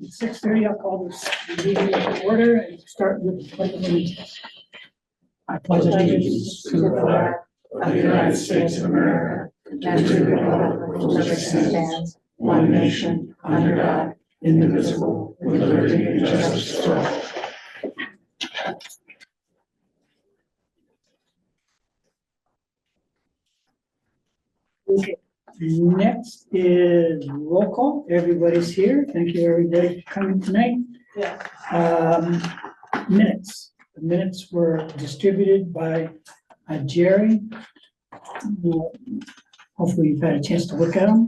It's 6:30. I'll call this meeting to order and start with the pledge of allegiance. I pledge allegiance to the flag of the United States of America and to the republic for which it stands, one nation, under God, indivisible, with liberty and justice for all. Okay. Next is roll call. Everybody's here. Thank you, everybody, for coming tonight. Yeah. Minutes. The minutes were distributed by Jerry. Hopefully you've had a chance to look at them.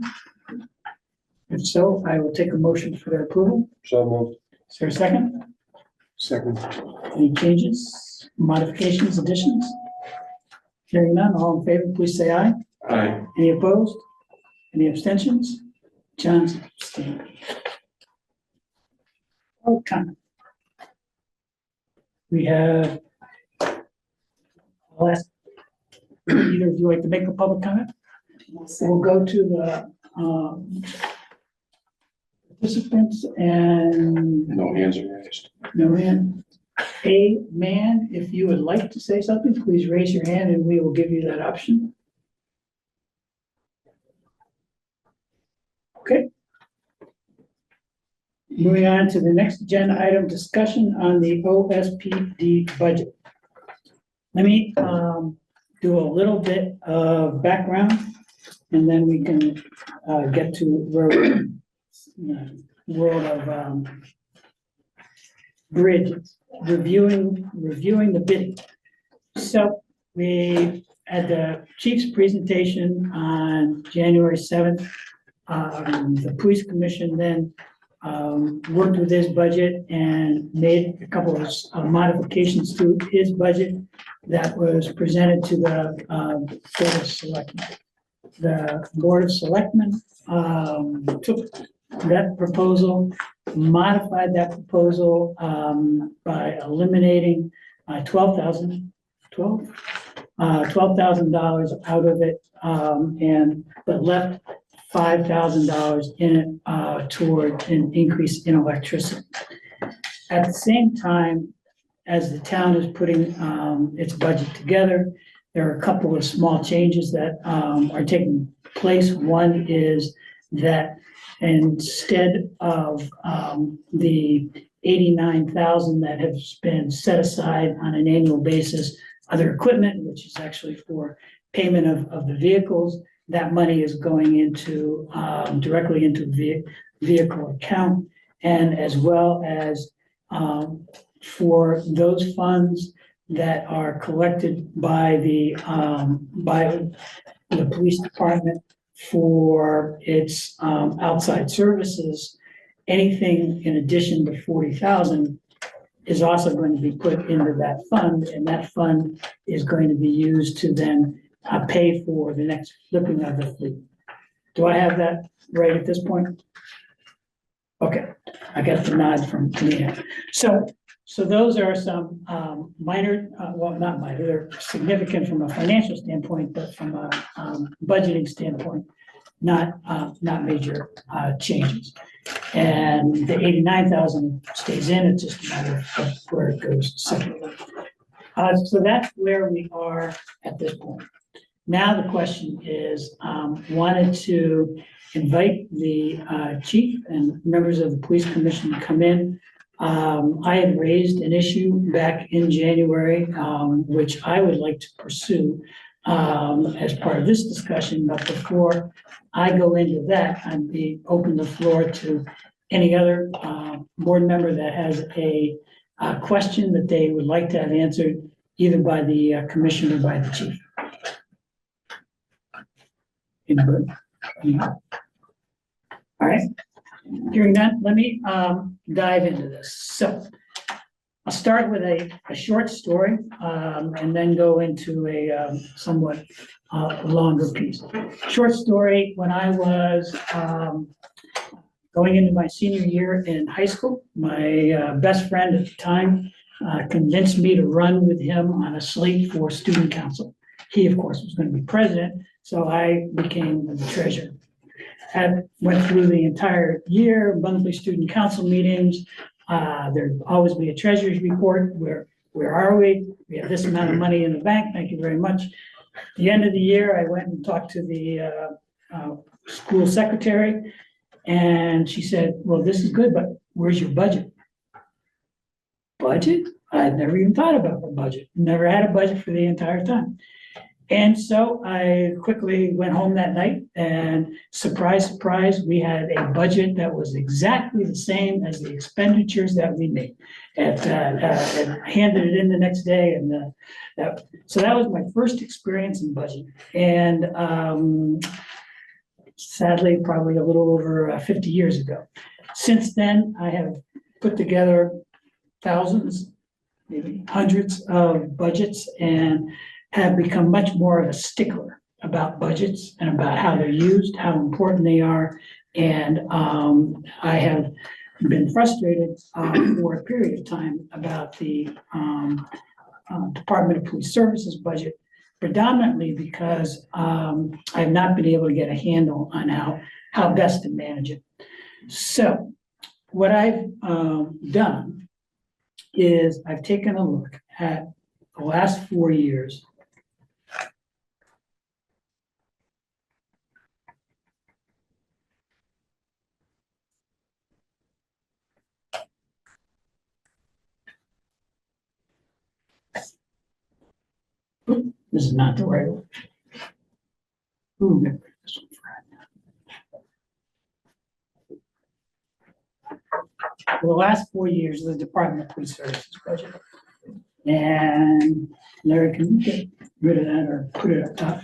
If so, I will take a motion for their approval. So moved. Is there a second? Second. Any changes, modifications, additions? Hearing none, all in favor, please say aye. Aye. Any opposed? Any abstentions? John's abstaining. Public comment. We have, I'll ask, either of you like to make a public comment? We'll go to the participants and No hands are raised. no hand. A man, if you would like to say something, please raise your hand and we will give you that option. Okay. Moving on to the next agenda item, discussion on the OSPD budget. Let me do a little bit of background and then we can get to where we're world of bridges, reviewing the bidding. So we had the chief's presentation on January 7th. The police commission then worked with his budget and made a couple of modifications to his budget that was presented to the Board of Selectmen. The Board of Selectmen took that proposal, modified that proposal by eliminating $12,000 out of it, but left $5,000 in it toward an increase in electricity. At the same time, as the town is putting its budget together, there are a couple of small changes that are taking place. One is that instead of the $89,000 that has been set aside on an annual basis, other equipment, which is actually for payment of the vehicles, that money is going into directly into the vehicle account, and as well as for those funds that are collected by the police department for its outside services, anything in addition to $40,000 is also going to be put into that fund, and that fund is going to be used to then pay for the next flipping of the fleet. Do I have that right at this point? Okay, I got the nod from Leanne. So those are some minor, well, not minor, they're significant from a financial standpoint, but from a budgeting standpoint, not major changes. And the $89,000 stays in, it's just a matter of where it goes separately. So that's where we are at this point. Now the question is, wanted to invite the chief and members of the police commission to come in. I had raised an issue back in January, which I would like to pursue as part of this discussion. But before I go into that, I'd be open the floor to any other board member that has a question that they would like to have answered, either by the commission or by the chief. Anybody? All right. Hearing that, let me dive into this. So I'll start with a short story and then go into a somewhat longer piece. Short story, when I was going into my senior year in high school, my best friend at the time convinced me to run with him on a slate for student council. He, of course, was going to be president, so I became the treasurer. went through the entire year, monthly student council meetings. There'd always be a treasurer's report, where are we? We have this amount of money in the bank, thank you very much. At the end of the year, I went and talked to the school secretary, and she said, well, this is good, but where's your budget? Budget? I'd never even thought about the budget, never had a budget for the entire time. And so I quickly went home that night, and surprise, surprise, we had a budget that was exactly the same as the expenditures that we made. And handed it in the next day, and so that was my first experience in budget. And sadly, probably a little over 50 years ago. Since then, I have put together thousands, maybe hundreds of budgets, and have become much more of a stickler about budgets and about how they're used, how important they are. And I have been frustrated for a period of time about the Department of Police Services budget, predominantly because I've not been able to get a handle on how best to manage it. So what I've done is I've taken a look at the last 4 years. This is not the right one. Ooh, this one for the last 4 years of the Department of Police Services budget. And Larry, can you get rid of that or put it up top?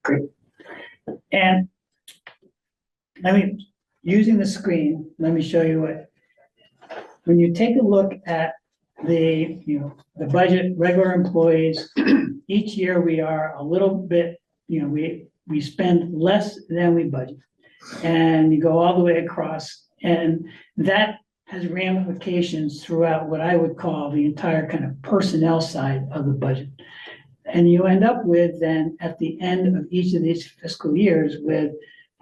Great. And using the screen, let me show you what, when you take a look at the budget, regular employees, each year we are a little bit, we spend less than we budget. And you go all the way across, and that has ramifications throughout what I would call the entire kind of personnel side of the budget. And you end up with then at the end of each of these fiscal years with,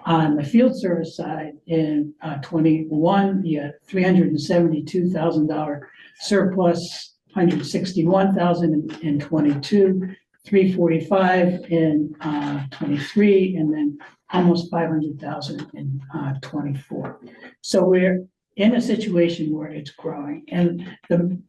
on the field service side in 21, you had $372,000 surplus, $161,000 in 22, 345 in 23, and then almost 500,000 in 24. So we're in a situation where it's growing, and the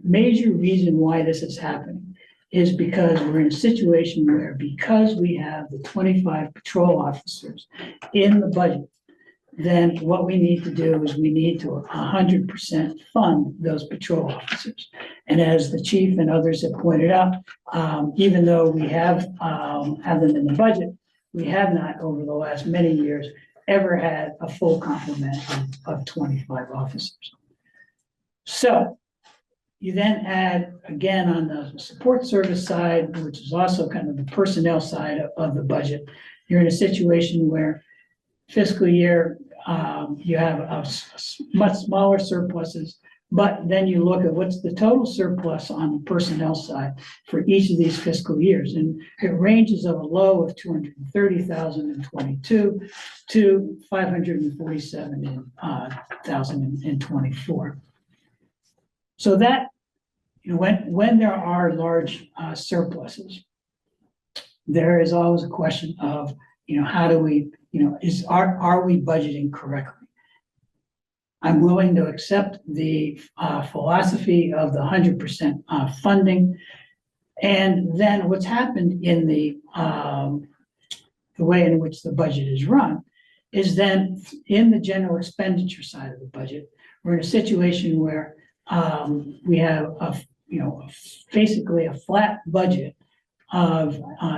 major reason why this is happening is because we're in a situation where, because we have the 25 patrol officers in the budget, then what we need to do is we need to 100% fund those patrol officers. And as the chief and others have pointed out, even though we have them in the budget, we have not over the last many years ever had a full complement of 25 officers. So you then add, again, on the support service side, which is also kind of the personnel side of the budget, you're in a situation where fiscal year, you have a much smaller surpluses, but then you look at what's the total surplus on the personnel side for each of these fiscal years. And it ranges of a low of 230,000 in 22 to 547,000 in 24. So that, when there are large surpluses, there is always a question of, how do we, are we budgeting correctly? I'm willing to accept the philosophy of the 100% funding. And then what's happened in the way in which the budget is run is then in the general expenditure side of the budget, we're in a situation where we have basically a flat budget of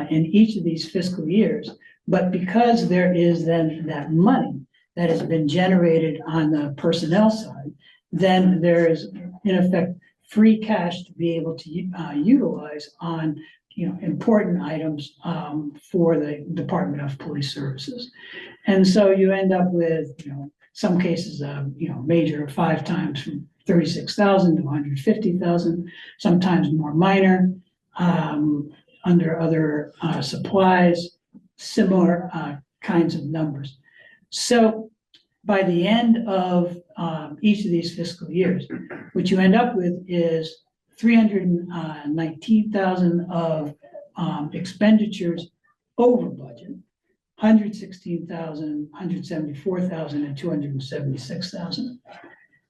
in each of these fiscal years. But because there is then that money that has been generated on the personnel side, then there is in effect free cash to be able to utilize on important items for the Department of Police Services. And so you end up with some cases major 5 times from 36,000 to 150,000, sometimes more minor. under other supplies, similar kinds of numbers. So by the end of each of these fiscal years, what you end up with is 319,000 of expenditures over budget, 116,000, 174,000, and 276,000.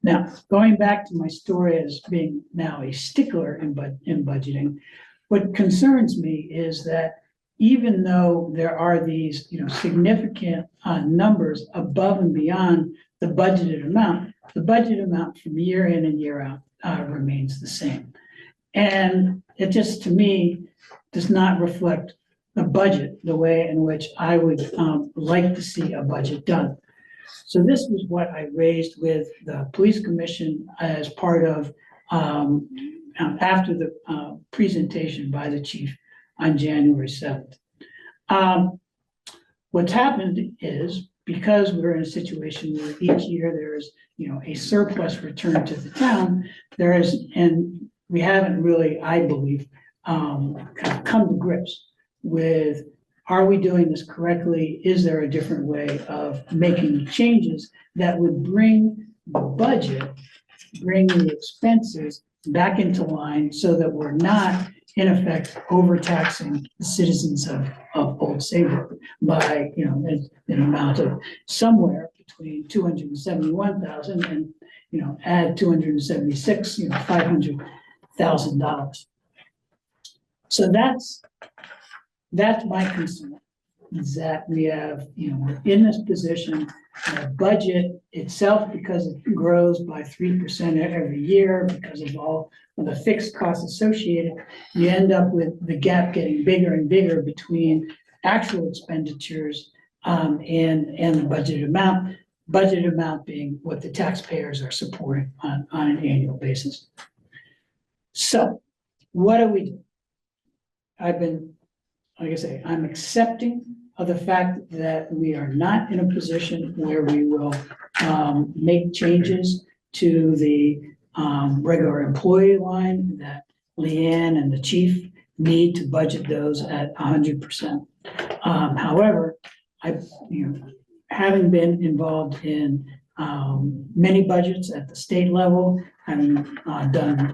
Now, going back to my story as being now a stickler in budgeting, what concerns me is that even though there are these, significant numbers above and beyond the budgeted amount from year in and year out remains the same. And it just, to me, does not reflect the budget the way in which I would like to see a budget done. So this was what I raised with the police commission as part of, after the presentation by the chief on January 7th. What's happened is, because we're in a situation where each year there is, a surplus return to the town, and we haven't really, I believe, kind of come to grips with, are we doing this correctly? Is there a different way of making changes that would bring the budget, bring the expenses back into line so that we're not, in effect, overtaxing the citizens of Old Saybrook by, an amount of somewhere between 271,000 and, add 276, $500,000. So that's my concern, is that we have, we're in this position, the budget itself, because it grows by 3% every year, because of all of the fixed costs associated, you end up with the gap getting bigger and bigger between actual expenditures and the budgeted amount being what the taxpayers are supporting on an annual basis. So what do we do? Like I say, I'm accepting of the fact that we are not in a position where we will make changes to the regular employee line that Leanne and the chief need to budget those at 100%. However, having been involved in many budgets at the state level, having done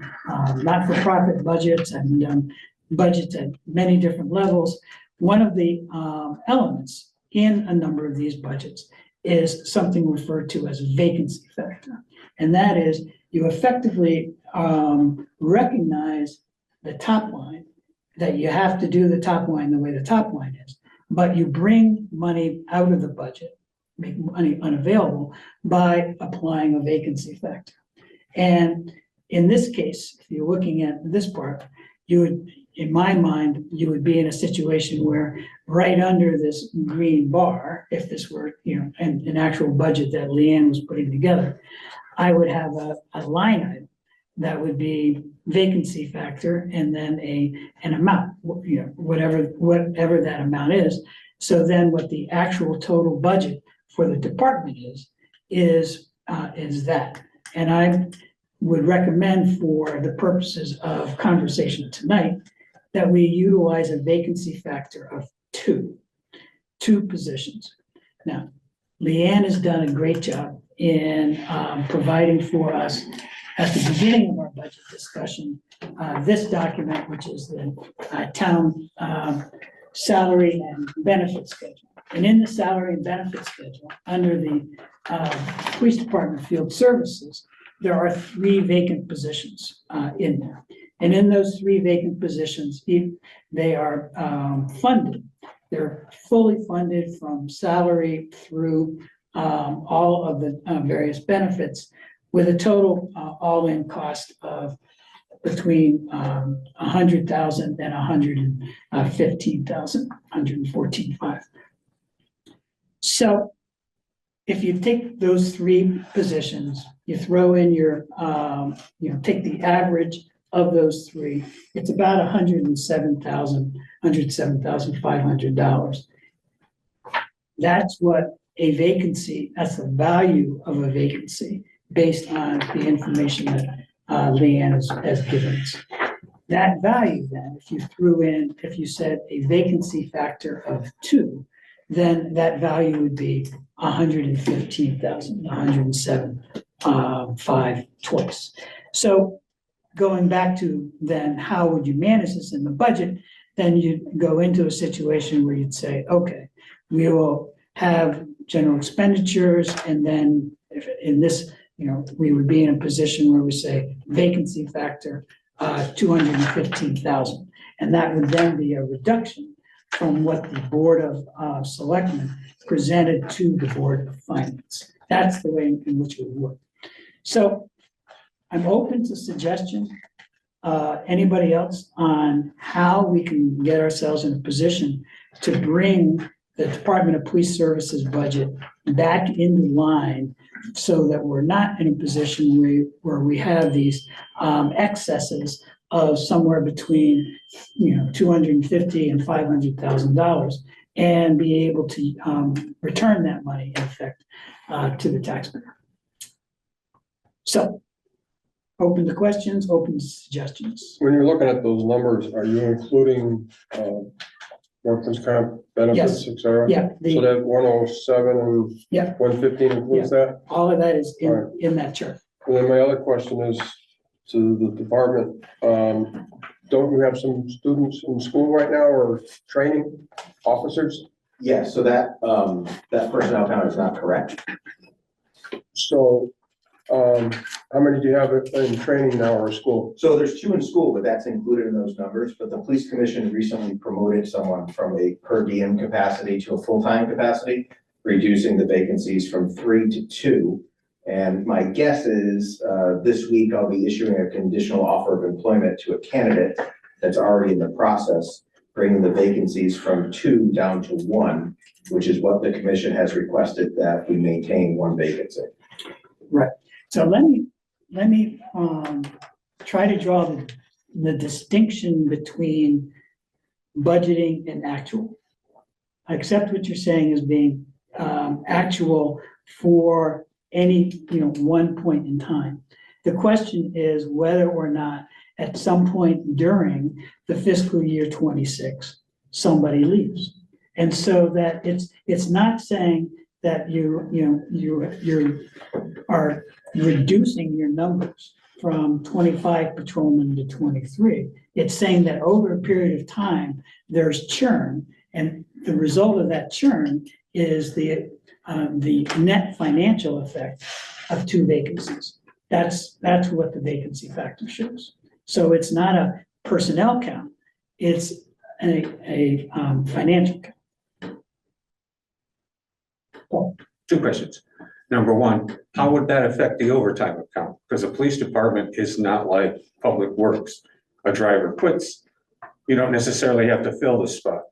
not-for-profit budgets, and done budgets at many different levels, one of the elements in a number of these budgets is something referred to as a vacancy factor. And that is, you effectively recognize the top line, that you have to do the top line the way the top line is, but you bring money out of the budget, make money unavailable by applying a vacancy factor. And in this case, if you're looking at this part, you would, in my mind, you would be in a situation where right under this green bar, if this were, an actual budget that Leanne was putting together, I would have a line item that would be vacancy factor and then an amount, whatever that amount is. So then what the actual total budget for the department is that. And I would recommend, for the purposes of conversation tonight, that we utilize a vacancy factor of two positions. Now, Leanne has done a great job in providing for us at the beginning of our budget discussion, this document, which is the town salary and benefit schedule. And in the salary and benefit schedule, under the police department field services, there are 3 vacant positions in there. And in those 3 vacant positions, they are funded. They're fully funded from salary through all of the various benefits, with a total all-in cost of between 100,000 and 115,000, 114,500. So if you take those 3 positions, you throw in your, take the average of those 3, it's about $107,500. That's what a vacancy, that's the value of a vacancy based on the information that Leanne has given us. that value then, if you said a vacancy factor of 2, then that value would be 115,000, 107, 5 twice. So going back to then how would you manage this in the budget, then you'd go into a situation where you'd say, okay, we will have general expenditures, and then if in this, we would be in a position where we say vacancy factor, 215,000. And that would then be a reduction from what the Board of Selectmen presented to the Board of Finance. That's the way in which it would work. So I'm open to suggestion. Anybody else on how we can get ourselves in a position to bring the Department of Police Services budget back into line so that we're not in a position where we have these excesses of somewhere between, $250,000 and $500,000, and be able to return that money in effect to the taxpayer. So, open to questions, open to suggestions. When you're looking at those numbers, are you including workers' comp benefits, Yes. et cetera? Yeah, So that 107 and Yeah. 115 includes that? all of that is All in that chart. And then my other question is to the department, don't you have some students in school right now or training officers? Yes, so that personnel count is not correct. So, how many do you have in training now or school? So there's 2 in school, but that's included in those numbers. But the police commission recently promoted someone from a per diem capacity to a full-time capacity, reducing the vacancies from 3 to 2. And my guess is this week I'll be issuing a conditional offer of employment to a candidate that's already in the process, bringing the vacancies from 2 down to 1, which is what the commission has requested, that we maintain 1 vacancy. Right. So let me try to draw the distinction between budgeting and actual. I accept what you're saying as being actual for any one point in time. The question is whether or not at some point during the fiscal year 26 somebody leaves, and so that it's not saying that you are reducing your numbers from 25 patrolmen to 23. It's saying that over a period of time, there's churn, and the result of that churn is the net financial effect of 2 vacancies. That's what the vacancy factor shows. So it's not a personnel count, it's a financial count. Paul? 2 questions. Number 1, how would that affect the overtime account? Because the police department is not like public works. A driver quits, you don't necessarily have to fill the spot.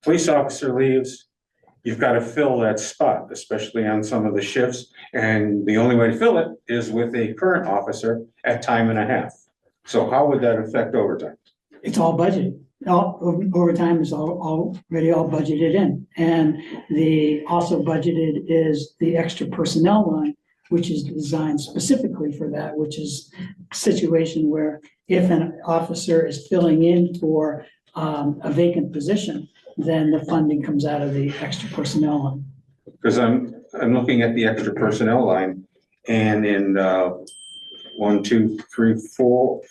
Police officer leaves, you've got to fill that spot, especially on some of the shifts. And the only way to fill it is with a current officer at time and a half. So how would that affect overtime? It's all budgeted. Overtime is already all budgeted in. And also budgeted is the extra personnel line, which is designed specifically for that, which is a situation where if an officer is filling in for a vacant position, then the funding comes out of the extra personnel line. Because I'm looking at the extra personnel line, and in 1, 2, 3, 4,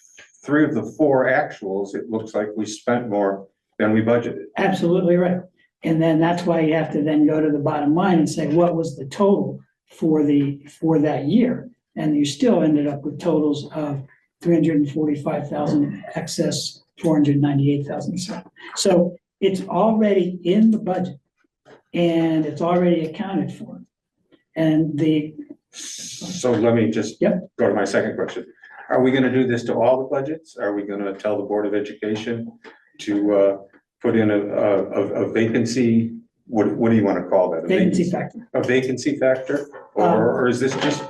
3 of the 4 actuals, it looks like we spent more than we budgeted. Absolutely right. And then that's why you have to then go to the bottom line and say, what was the total for that year? And you still ended up with totals of 345,000 excess, 498,000. So it's already in the budget and it's already accounted for. And So let me just Yep. go to my second question. Are we gonna do this to all the budgets? Are we gonna tell the Board of Education to put in a vacancy? What do you wanna call that? vacancy factor. A vacancy factor? Or is this just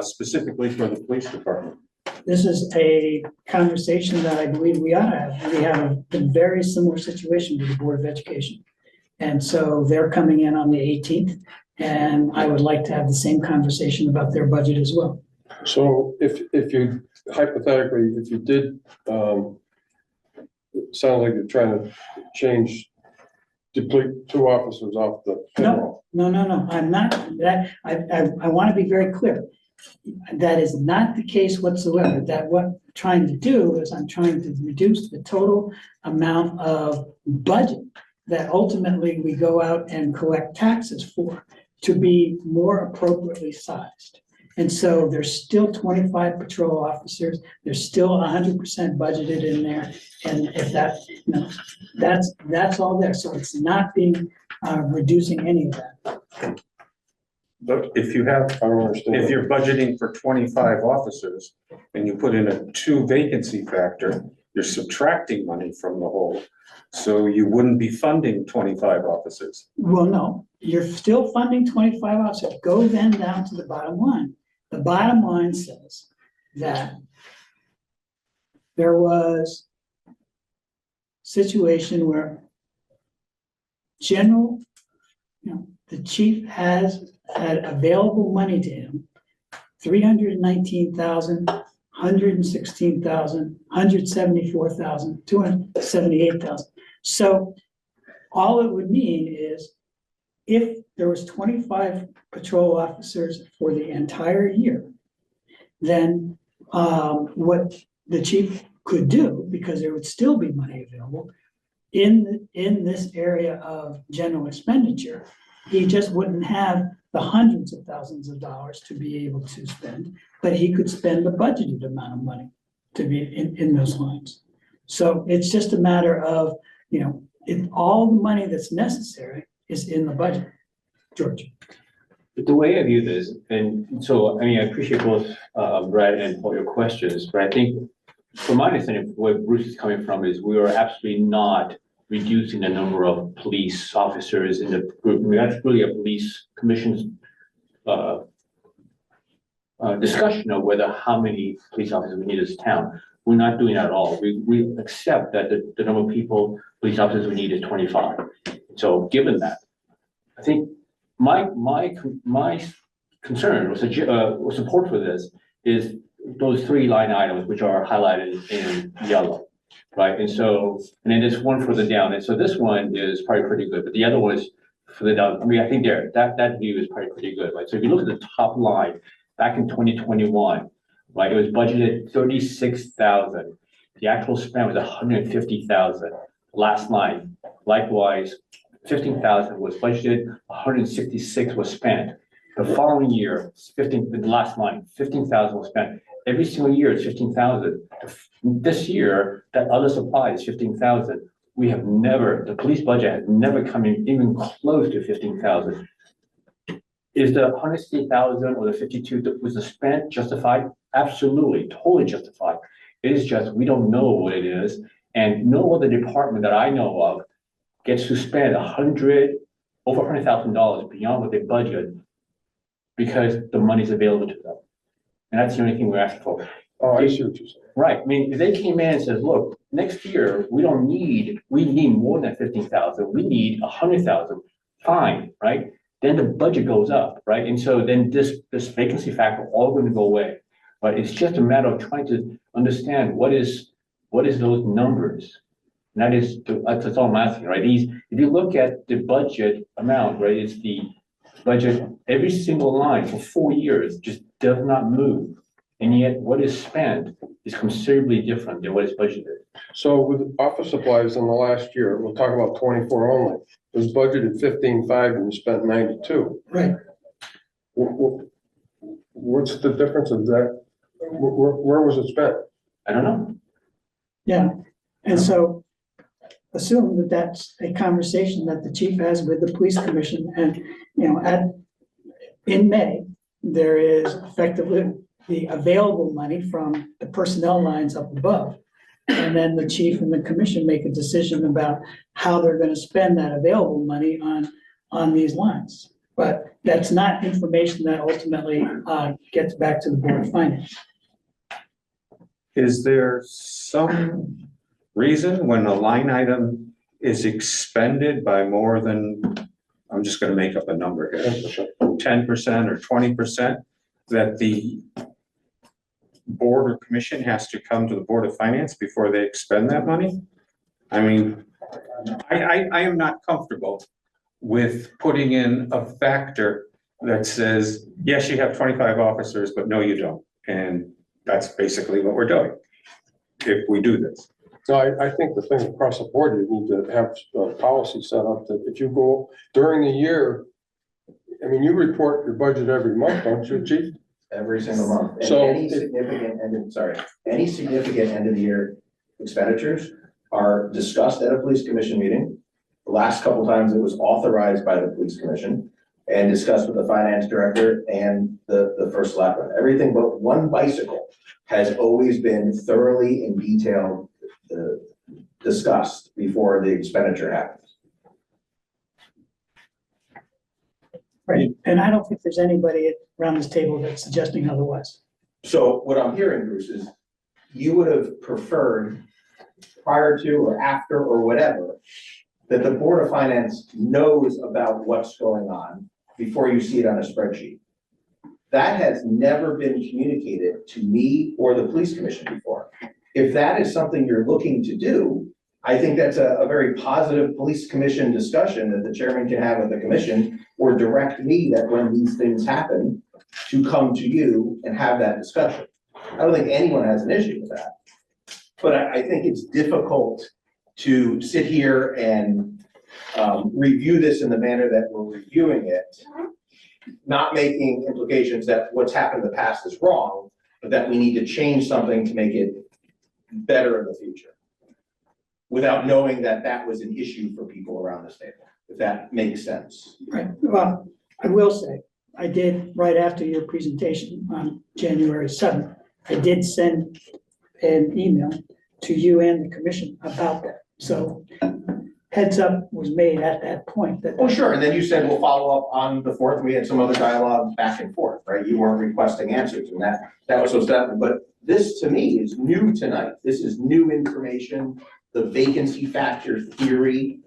specifically for the police department? This is a conversation that I believe we ought to have. We have a very similar situation with the Board of Education. And so they're coming in on the 18th, and I would like to have the same conversation about their budget as well. So if you hypothetically, if you did, it sounds like you're trying to deplete two officers off the payroll. No, I'm not, I want to be very clear. That is not the case whatsoever, that what I'm trying to do is I'm trying to reduce the total amount of budget that ultimately we go out and collect taxes for to be more appropriately sized. And so there's still 25 patrol officers, there's still 100% budgeted in there. And if that, that's all there. So it's not being, reducing any of that. But if you have, I don't understand. if you're budgeting for 25 officers and you put in a 2 vacancy factor, you're subtracting money from the whole. So you wouldn't be funding 25 officers. Well, no, you're still funding 25 officers. Go then down to the bottom line. The bottom line says that there was a situation where the chief has had available money to him, 319,000, 116,000, 174,000, 278,000. So all it would mean is if there was 25 patrol officers for the entire year, then what the chief could do, because there would still be money available in this area of general expenditure, he just wouldn't have the hundreds of thousands of dollars to be able to spend, but he could spend the budgeted amount of money to be in those lines. So it's just a matter of, if all the money that's necessary is in the budget. George. But the way I view this, and so, I appreciate both Brad and all your questions, but I think from my understanding, where Bruce is coming from is we are absolutely not reducing the number of police officers in the group. That's really a police commission's discussion of whether how many police officers we need in this town. We're not doing that at all. We accept that the number of police officers we need is 25. So given that, I think my concern or support for this is those 3 line items which are highlighted in yellow, right? And then there's one further down, and so this one is probably pretty good, but the other one is further down. I think that view is probably pretty good, right? So if you look at the top line, back in 2021, right, it was budgeted 36,000. The actual spend was 150,000. Last line, likewise, 15,000 was budgeted, 166 was spent. The following year, the last line, 15,000 was spent. Every single year it's 15,000. This year, that other supply is 15,000. The police budget has never come in even close to 15,000. Is the 160,000 or the 52 that was spent justified? Absolutely, totally justified. It is just, we don't know what it is. And no other department that I know of gets to spend over $100,000 beyond what they budget because the money's available to them. And that's the only thing we're asking for. Oh, I see what you're saying. Right, if they came in and says, look, next year, we need more than 15,000, we need 100,000, fine, right? Then the budget goes up, right? And so then this vacancy factor all going to go away. But it's just a matter of trying to understand what is those numbers. And that's all I'm asking, right? If you look at the budget amount, right, it's the budget, every single line for 4 years just does not move. And yet what is spent is considerably different than what is budgeted. So with office supplies in the last year, we'll talk about 24 only. It was budgeted 15.5 and you spent 92. Right. What's the difference of that? Where was it spent? I don't know. Yeah, and so assume that that's a conversation that the chief has with the police commission, and, in May, there is effectively the available money from the personnel lines up above. And then the chief and the commission make a decision about how they're gonna spend that available money on these lines. But that's not information that ultimately gets back to the Board of Finance. Is there some reason when a line item is expended by more than, I'm just gonna make up a number here, 10% or 20%, that the board or commission has to come to the Board of Finance before they expend that money? I mean, I am not comfortable with putting in a factor that says, yes, you have 25 officers, but no, you don't. And that's basically what we're doing if we do this. So I think the thing across the board, you need to have a policy set up that if you go during the year, I mean, you report your budget every month, don't you, chief? Every single month. And So any if- significant any significant end of the year expenditures are discussed at a police commission meeting. The last couple times it was authorized by the police commission and discussed with the finance director and the first selectman. Everything but one bicycle has always been thoroughly and detailed discussed before the expenditure happens. Right, and I don't think there's anybody around this table that's suggesting otherwise. So what I'm hearing, Bruce, is you would have preferred prior to or after or whatever, that the Board of Finance knows about what's going on before you see it on a spreadsheet. That has never been communicated to me or the police commission before. If that is something you're looking to do, I think that's a very positive police commission discussion that the chairman can have with the commission, or direct me that when these things happen, to come to you and have that discussion. I don't think anyone has an issue with that. But I think it's difficult to sit here and review this in the manner that we're reviewing it, not making implications that what's happened in the past is wrong, but that we need to change something to make it better in the future, without knowing that that was an issue for people around this table, if that makes sense. Right, well, I will say, I did, right after your presentation on January 7th, I did send an email to you and the commission about that. So heads up was made at that point that. Oh, sure, and then you said we'll follow up on the 4th, we had some other dialogue back and forth, right? You weren't requesting answers, and that was what's happening, but this to me is new tonight. This is new information. The vacancy factor theory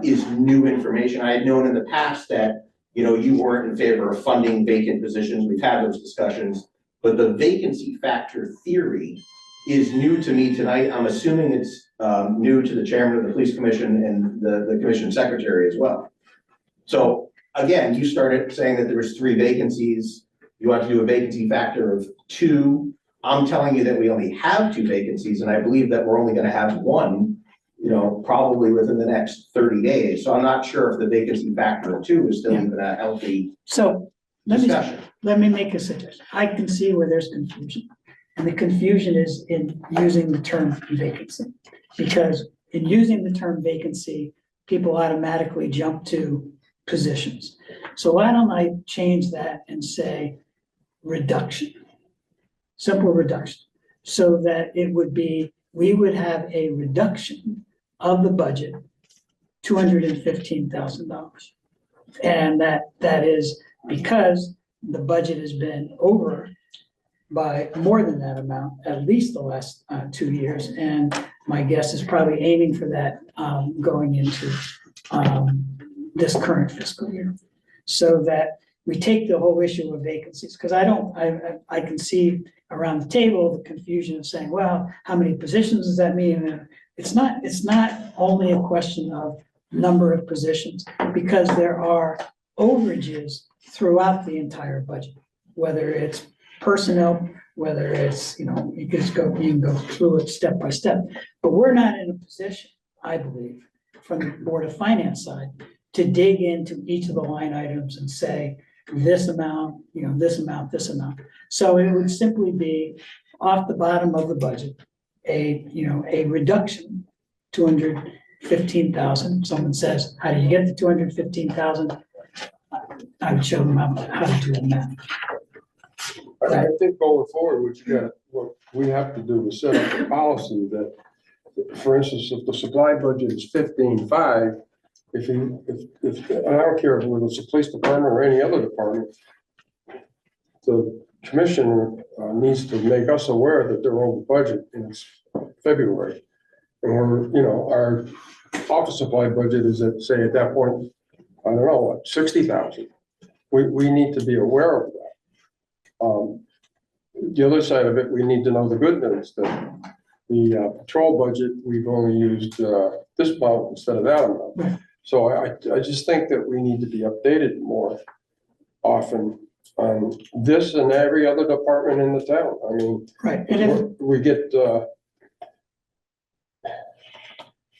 is new information. I had known in the past that, you know, you weren't in favor of funding vacant positions. We've had those discussions, but the vacancy factor theory is new to me tonight. I'm assuming it's new to the chairman of the police commission and the commission secretary as well. So again, you started saying that there was 3 vacancies. You want to do a vacancy factor of 2. I'm telling you that we only have 2 vacancies, and I believe that we're only gonna have 1, you know, probably within the next 30 days. So I'm not sure if the vacancy factor of 2 is still even a healthy So let discussion. me make a suggestion. I can see where there's confusion. And the confusion is in using the term vacancy. Because in using the term vacancy, people automatically jump to positions. So why don't I change that and say reduction? Simple reduction. So that it would be, we would have a reduction of the budget, $215,000. And that is because the budget has been over by more than that amount, at least the last 2 years. And my guess is probably aiming for that going into this current fiscal year. So that we take the whole issue of vacancies, because I can see around the table the confusion of saying, well, how many positions does that mean? And it's not only a question of number of positions, because there are overages throughout the entire budget, whether it's personnel, whether it's, you know, you can go through it step by step, but we're not in a position, I believe, from the Board of Finance side, to dig into each of the line items and say, this amount, you know, this amount, this amount. So it would simply be off the bottom of the budget, a reduction, 215,000. Someone says, how do you get to 215,000? I would show them how to do the math. I think going forward, what we have to do is set up a policy that, for instance, if the supply budget is 15.5, if I don't care if it was the police department or any other department, the commissioner needs to make us aware that they're over budget in February. And our office supply budget is at, say, at that point, I don't know, what, 60,000. We need to be aware of that. the other side of it, we need to know the good news, that the patrol budget, we've only used this amount instead of that amount. Right. So I just think that we need to be updated more often on this and every other department in the town. I mean, Right, and if, we get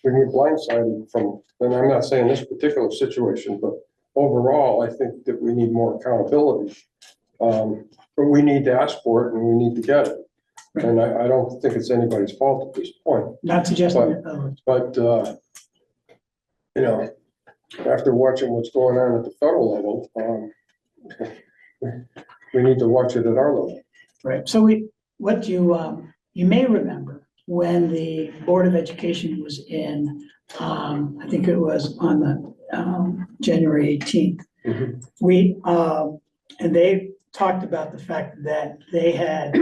blindsided from, and I'm not saying this particular situation, but overall, I think that we need more accountability. But we need to ask for it and we need to get it. And I don't think it's anybody's fault at this point, not suggesting that, but, you know, after watching what's going on at the federal level, we need to watch it at our level. right, so what you may remember when the Board of Education was in, I think it was on the, January 18th. Mhm. And they talked about the fact that they had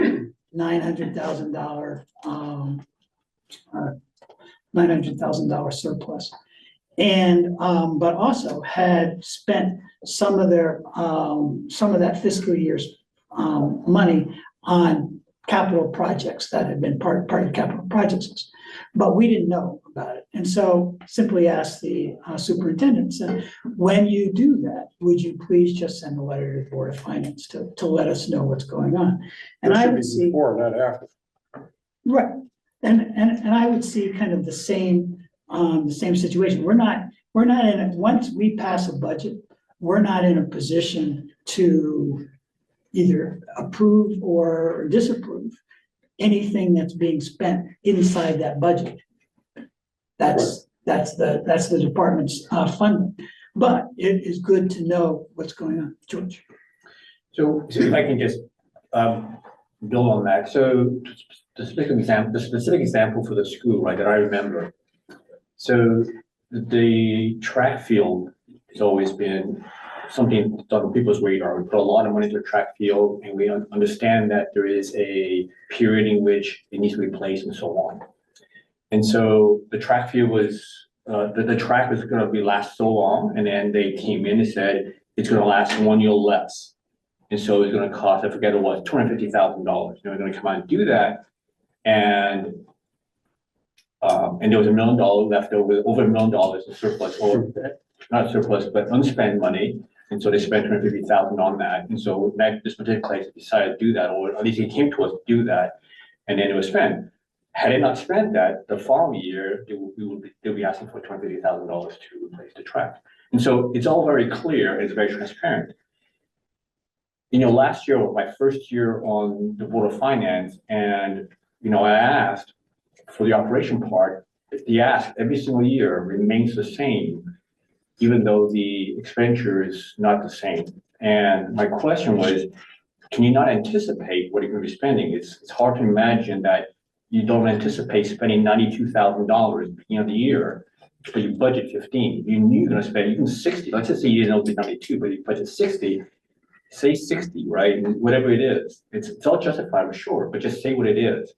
$900,000, $900,000 surplus. And, but also had spent some of their, some of that fiscal year's, money on capital projects that had been part of capital projects. But we didn't know about it. And so simply asked the superintendent, said, when you do that, would you please just send a letter to the Board of Finance to let us know what's going on? And It I should would be see. before, not after. Right, and I would see kind of the same situation. We're not in it, once we pass a budget, we're not in a position to either approve or disapprove anything that's being spent inside that budget. That's the department's funding, but it is good to know what's going on. George? So if I can just build on that. So the specific example for the school, right, that I remember. So the track field has always been something that's on people's radar. We put a lot of money into the track field, and we understand that there is a period in which it needs to be replaced and so on. And so the track field was, the track was gonna be last so long, and then they came in and said, it's gonna last 1 year less. And so it's gonna cost, I forget what it was, $250,000. They're gonna come out and do that. And there was $1 million left over $1 million in surplus, or not surplus, but unspent money. And so they spent $250,000 on that. And so this particular place decided to do that, or at least it came to us to do that. And then it was spent. Had it not spent that, the following year, they'll be asking for $250,000 to replace the track. And so it's all very clear, it's very transparent. You know, last year was my first year on the Board of Finance, and, you know, I asked for the operation part. The ask every single year remains the same, even though the expenditure is not the same. And my question was, can you not anticipate what you're going to be spending? It's hard to imagine that you don't anticipate spending $92,000 at the beginning of the year, but you budget 15. You knew you're going to spend even 60. Let's just say you didn't know it'd be 92, but you budget 60. Say 60, right? And whatever it is, it's all justifiable, sure, but just say what it is.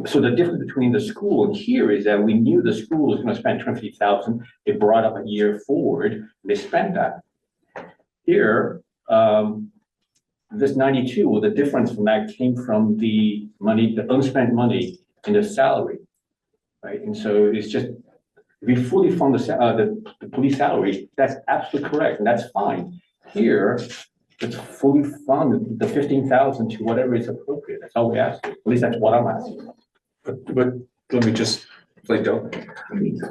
So the difference between the school and here is that we knew the school was going to spend $250,000. They brought up a year forward, and they spent that. Here, this 92, well, the difference from that came from the money, the unspent money in the salary, right? And so it's just, if we fully fund the police salaries, that's absolutely correct, and that's fine. Here, it's fully funded, the 15,000 to whatever is appropriate. That's all we ask. At least that's what I'm asking. But let me just play dough.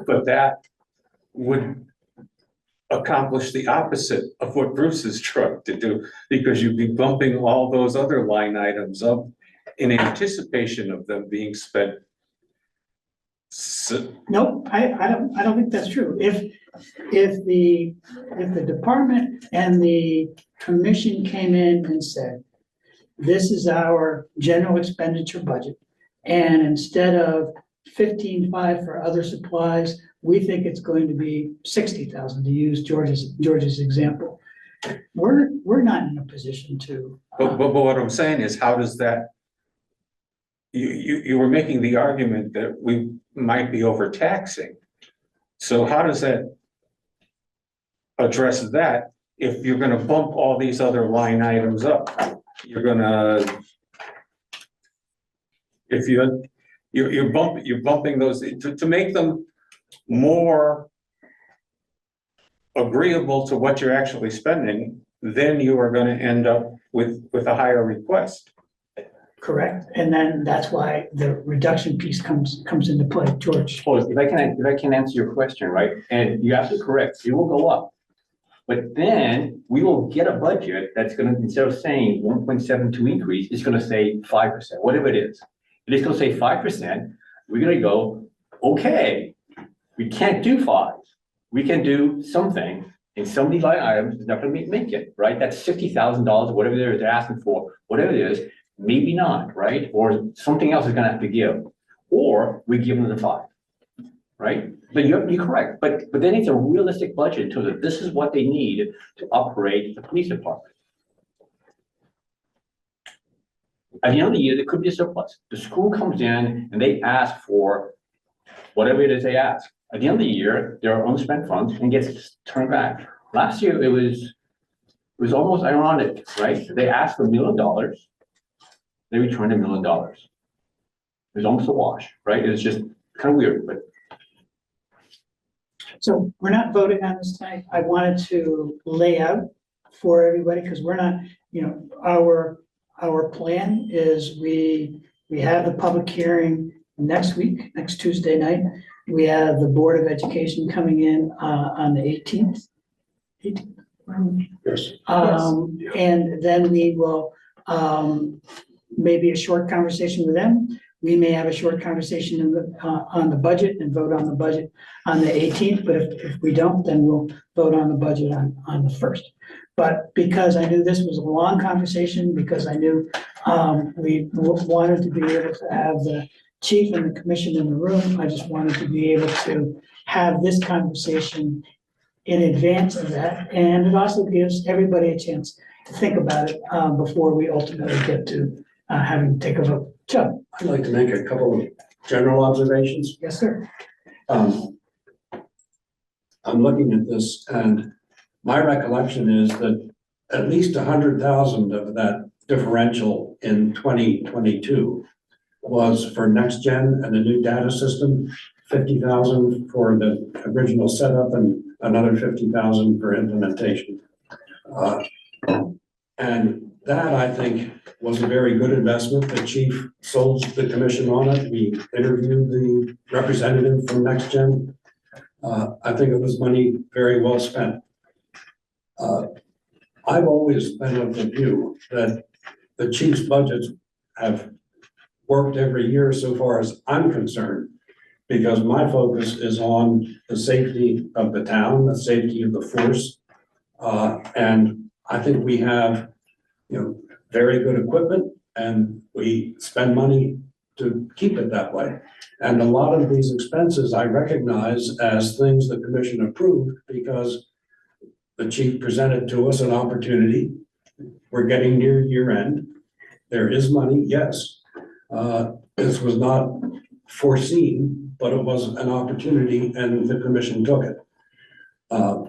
But that would accomplish the opposite of what Bruce is trying to do, because you'd be bumping all those other line items up in anticipation of them being spent. So, Nope, I don't think that's true. If the department and the commission came in and said, this is our general expenditure budget, and instead of 15.5 for other supplies, we think it's going to be 60,000, to use George's example. We're not in a position to. but what I'm saying is, how does that? You were making the argument that we might be overtaxing. So how does that address that if you're gonna bump all these other line items up? you're gonna, if you're bumping those, to make them more agreeable to what you're actually spending, then you are gonna end up with a higher request. Correct, and then that's why the reduction piece comes into play, George. Well, if I can answer your question, right, and you're absolutely correct, it will go up. But then we will get a budget that's gonna, instead of saying 1.72 increase, it's gonna say 5%, whatever it is. It is gonna say 5%, we're gonna go, okay, we can't do 5. We can do something, and some of these line items is not gonna make it, right? That's $60,000, whatever they're asking for, whatever it is, maybe not, right? Or something else is gonna have to give, or we give them the 5, right? But you're correct, but then it's a realistic budget to that this is what they need to operate the police department. At the end of the year, there could be a surplus. The school comes in and they ask for whatever it is they ask. At the end of the year, there are unspent funds and gets turned back. Last year, it was almost ironic, right? They asked for $1 million. They returned $1 million. It was almost a wash, right? It was just kind of weird, but. So we're not voting on this tonight. I wanted to lay out for everybody, because we're not, our plan is we have the public hearing next week, next Tuesday night. We have the Board of Education coming in on the 18th. Yes. And then we will, maybe a short conversation with them. We may have a short conversation on the budget and vote on the budget on the 18th, but if we don't, then we'll vote on the budget on the 1st. But because I knew this was a long conversation, because I knew we wanted to be able to have the chief and the commission in the room, I just wanted to be able to have this conversation in advance of that. And it also gives everybody a chance to think about it before we ultimately get to having to take a vote. Chuck? I'd like to make a couple of general observations. Yes, sir. I'm looking at this, and my recollection is that at least 100,000 of that differential in 2022 was for next gen and the new data system, 50,000 for the original setup, and another 50,000 for implementation. And that, I think, was a very good investment. The chief sold the commission on it. We interviewed the representative from Next Gen. I think it was money very well spent. I've always been of the view that the chief's budgets have worked every year so far as I'm concerned, because my focus is on the safety of the town, the safety of the force. And I think we have, very good equipment, and we spend money to keep it that way. And a lot of these expenses I recognize as things the commission approved because the chief presented to us an opportunity. We're getting near year end. There is money, yes. This was not foreseen, but it was an opportunity and the commission took it. I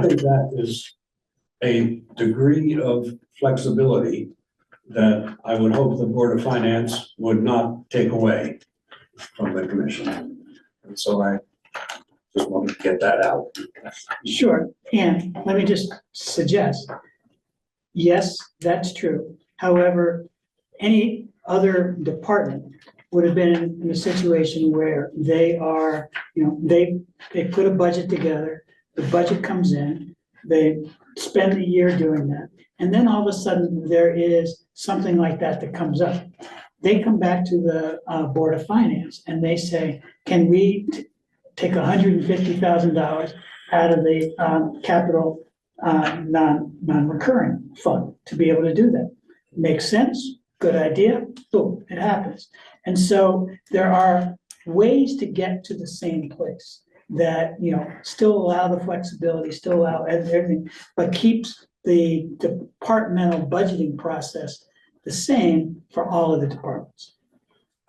think that is a degree of flexibility that I would hope the Board of Finance would not take away from the commission. And so I just wanted to get that out. Sure, and let me just suggest, yes, that's true. However, any other department would have been in a situation where they are, they put a budget together, the budget comes in, they spend a year doing that, and then all of a sudden there is something like that comes up. They come back to the Board of Finance and they say, can we take $150,000 out of the capital non-recurring fund to be able to do that? Makes sense, good idea, boom, it happens. And so there are ways to get to the same place that, still allow the flexibility, still allow everything, but keeps the departmental budgeting process the same for all of the departments.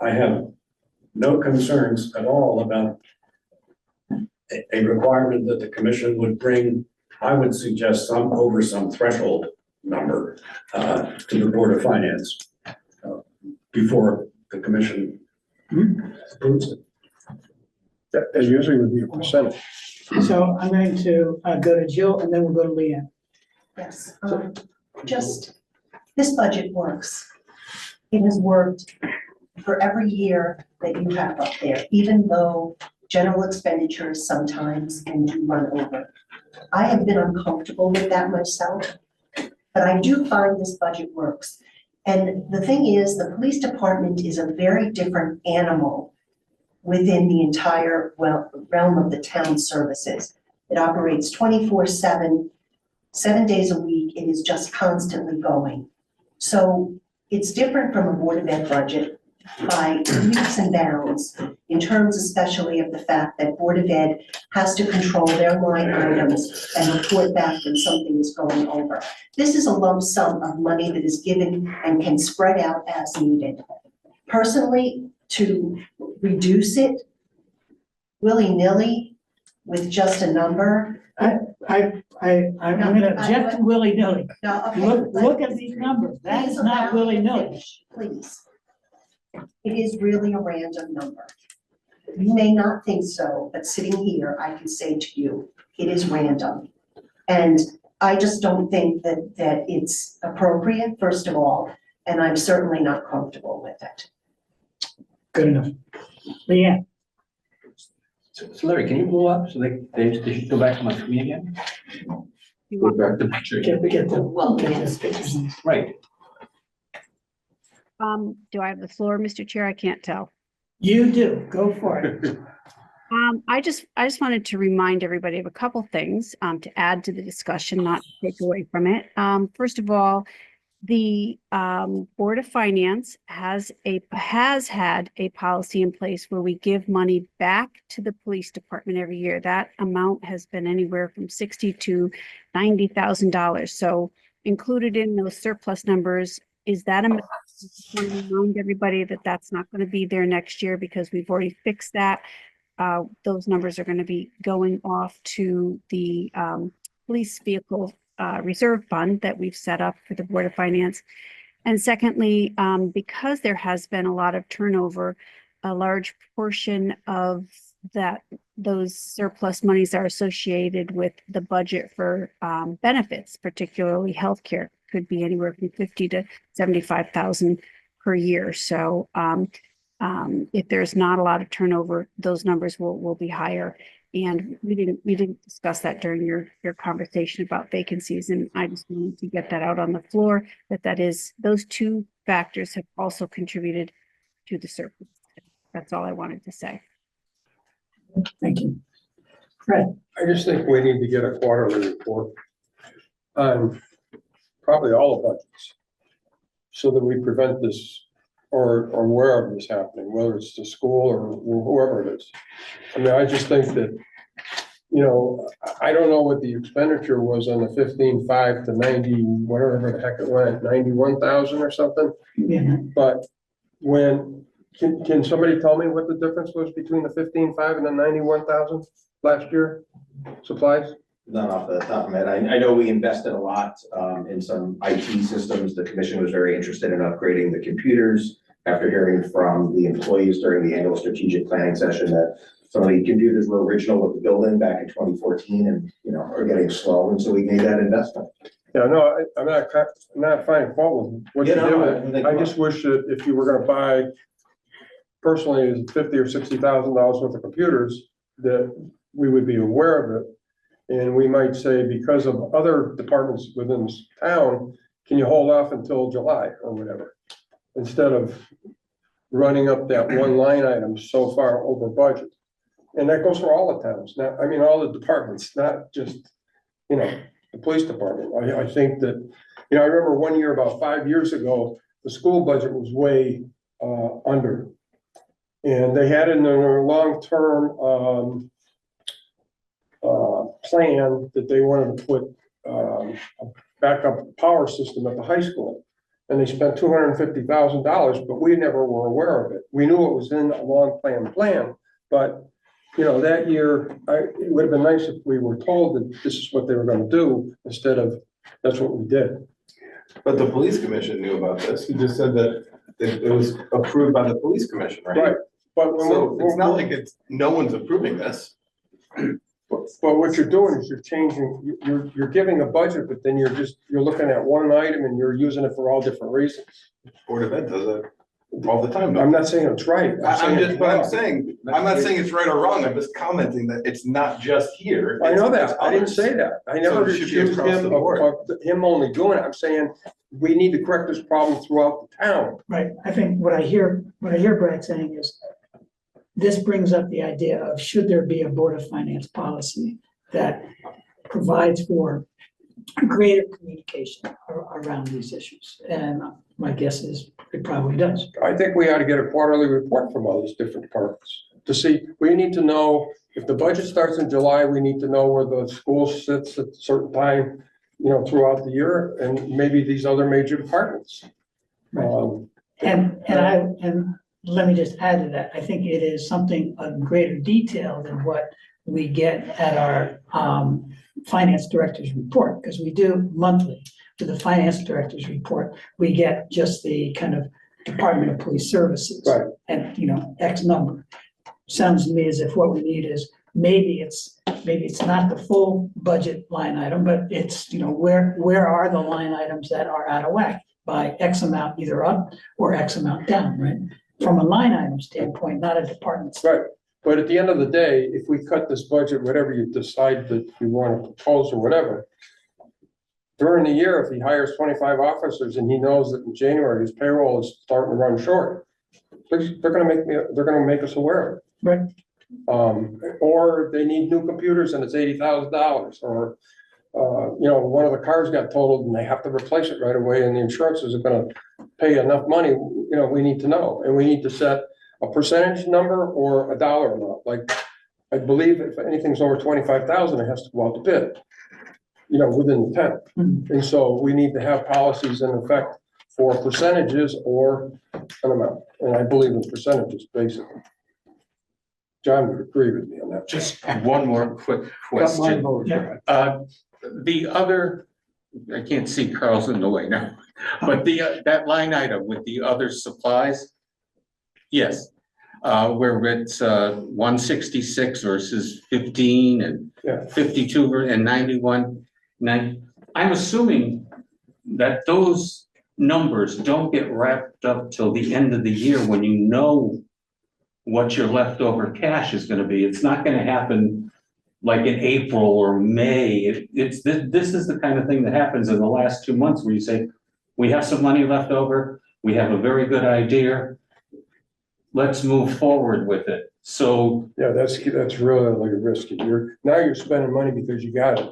I have no concerns at all about a requirement that the commission would bring, I would suggest, some threshold number to the Board of Finance before the commission approves it. That usually would be a percentage. So I'm going to go to Jill and then we'll go to Leanne. Yes, just, this budget works. It has worked for every year that you have up there, even though general expenditures sometimes can do run over. I have been uncomfortable with that myself, but I do find this budget works. And the thing is, the police department is a very different animal within the entire realm of the town services. It operates 24/7, 7 days a week. It is just constantly going. So it's different from a Board of Ed budget by leaps and bounds, in terms especially of the fact that Board of Ed has to control their line items and report back when something is going over. This is a lump sum of money that is given and can spread out as needed. Personally, to reduce it willy-nilly with just a number. I'm gonna object to willy-nilly. No, okay, Look at these numbers. That is not willy-nilly. Please. It is really a random number. You may not think so, but sitting here, I can say to you, it is random. And I just don't think that it's appropriate, first of all, and I'm certainly not comfortable with it. Good enough. Leanne, So Larry, can you blow up so they should go back to my screen again? You want- The picture, get the yes. pictures in. right. Do I have the floor, Mr. Chair? I can't tell. You do, go for it. I just wanted to remind everybody of a couple things, to add to the discussion, not to take away from it. First of all, the, Board of Finance has had a policy in place where we give money back to the police department every year. That amount has been anywhere from $60,000 to $90,000. So included in those surplus numbers is that amount. I want to remind everybody that that's not going to be there next year because we've already fixed that. Those numbers are going to be going off to the police vehicle reserve fund that we've set up for the Board of Finance. And secondly, because there has been a lot of turnover, a large portion of those surplus monies are associated with the budget for benefits, particularly healthcare. Could be anywhere from 50 to 75,000 per year. So if there's not a lot of turnover, those numbers will be higher. And we didn't discuss that during your conversation about vacancies. And I just wanted to get that out on the floor, that is, those two factors have also contributed to the surplus. That's all I wanted to say. Thank you. Fred, I just think we need to get a quarterly report on probably all the budgets, so that we prevent this or aware of this happening, whether it's the school or whoever it is. I mean, I just think that, you know, I don't know what the expenditure was on the 15.5 to 90, whatever the heck it went, 91,000 or something. yeah, But can somebody tell me what the difference was between the 15.5 and the 91,000 last year? Supplies? Not off the top of my head. I know we invested a lot in some IT systems. The commission was very interested in upgrading the computers after hearing from the employees during the annual strategic planning session that some of the computers were original with the building back in 2014 and, you know, are getting slow. And so we made that investment. Yeah, no, I'm not finding fault with what you Yeah, no, did. I just wish that if you were gonna buy personally $50,000 or $60,000 worth of computers, that we would be aware of it. And we might say, because of other departments within this town, can you hold off until July or whatever? Instead of running up that one line item so far over budget. And that goes for all the towns, not, I mean, all the departments, not just, you know, the police department. I think that, you know, I remember one year, about 5 years ago, the school budget was way under. And they had in their long-term plan that they wanted to put a backup power system at the high school. And they spent $250,000, but we never were aware of it. We knew it was in a long plan, but you know, that year, it would have been nice if we were told that this is what they were gonna do, instead of, that's what we did. But the police commission knew about this. You just said that it was approved by the police commission, right? Right, but when So it's not like no one's approving this. But what you're doing is you're changing, you're giving a budget, but then you're looking at one item and you're using it for all different reasons. Board of Ed does it all the time. I'm not saying it's right. I'm just, but I'm it's saying, I'm not saying it's right or wrong. I'm just commenting that it's not just here. wrong. I know it's that. I didn't others. say that. I never it should be accused across him the board. of him only doing it. I'm saying we need to correct this problem throughout the town. Right, I think what I hear Brad saying is, this brings up the idea of, should there be a Board of Finance policy that provides for greater communication around these issues? And my guess is it probably does. I think we ought to get a quarterly report from all these different departments to see, we need to know, if the budget starts in July, we need to know where the school sits at a certain time, throughout the year, and maybe these other major departments. Right. Um, And let me just add to that, I think it is something of greater detail than what we get at our finance director's report, because we do monthly. To the finance director's report, we get just the kind of Department of Police Services. Right. And, X number. Sounds to me as if what we need is, maybe it's not the full budget line item, but it's, where are the line items that are out of whack by X amount either up or X amount down, right? From a line item standpoint, not a department. Right, but at the end of the day, if we cut this budget, whatever you decide that you want to propose or whatever, during the year, if he hires 25 officers and he knows that in January his payroll is starting to run short, they're gonna make us aware of it. Right. Or they need new computers and it's $80,000, or one of the cars got totaled and they have to replace it right away and the insurance isn't gonna pay enough money, we need to know, and we need to set a percentage number or a dollar amount. Like, I believe if anything's over 25,000, it has to go out to bid, within the town. And so we need to have policies in effect for percentages or an amount, and I believe in percentages, basically. John would agree with me on that. Just one more quick question. Yeah. The other, I can't see Carl's in the way now, but that line item with the other supplies. Yes, where it's 166 versus 15 and Yeah. 52 and 91. Now, I'm assuming that those numbers don't get wrapped up till the end of the year when you know what your leftover cash is gonna be. It's not gonna happen like in April or May. This is the kind of thing that happens in the last 2 months where you say, we have some money left over, we have a very good idea, let's move forward with it. So, Yeah, that's really risky. You're spending money because you got it.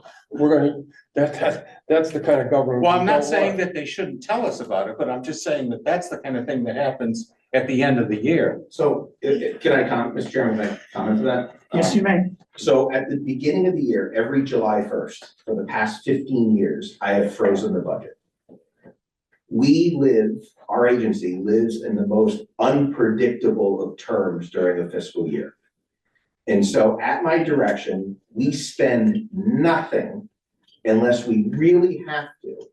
That's the kind of government. well, I'm we not don't saying want. that they shouldn't tell us about it, but I'm just saying that that's the kind of thing that happens at the end of the year. So, can I comment, Mr. Chairman, can I comment to that? Yes, you may. So at the beginning of the year, every July 1st, for the past 15 years, I have frozen the budget. Our agency lives in the most unpredictable of terms during the fiscal year. And so at my direction, we spend nothing unless we really have to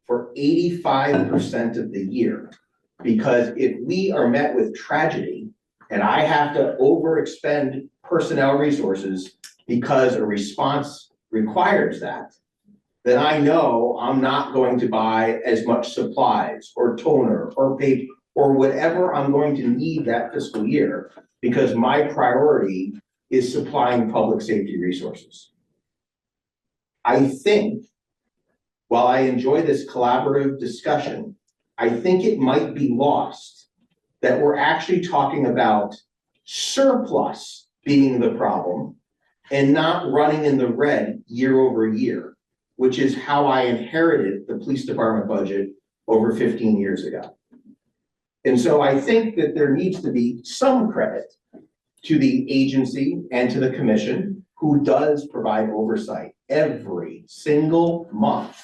for 85% of the year. Because if we are met with tragedy and I have to overexpend personnel resources because a response requires that, then I know I'm not going to buy as much supplies or toner or paper or whatever I'm going to need that fiscal year, because my priority is supplying public safety resources. I think, while I enjoy this collaborative discussion, I think it might be lost that we're actually talking about surplus being the problem and not running in the red year over year, which is how I inherited the police department budget over 15 years ago. And so I think that there needs to be some credit to the agency and to the commission, who does provide oversight every single month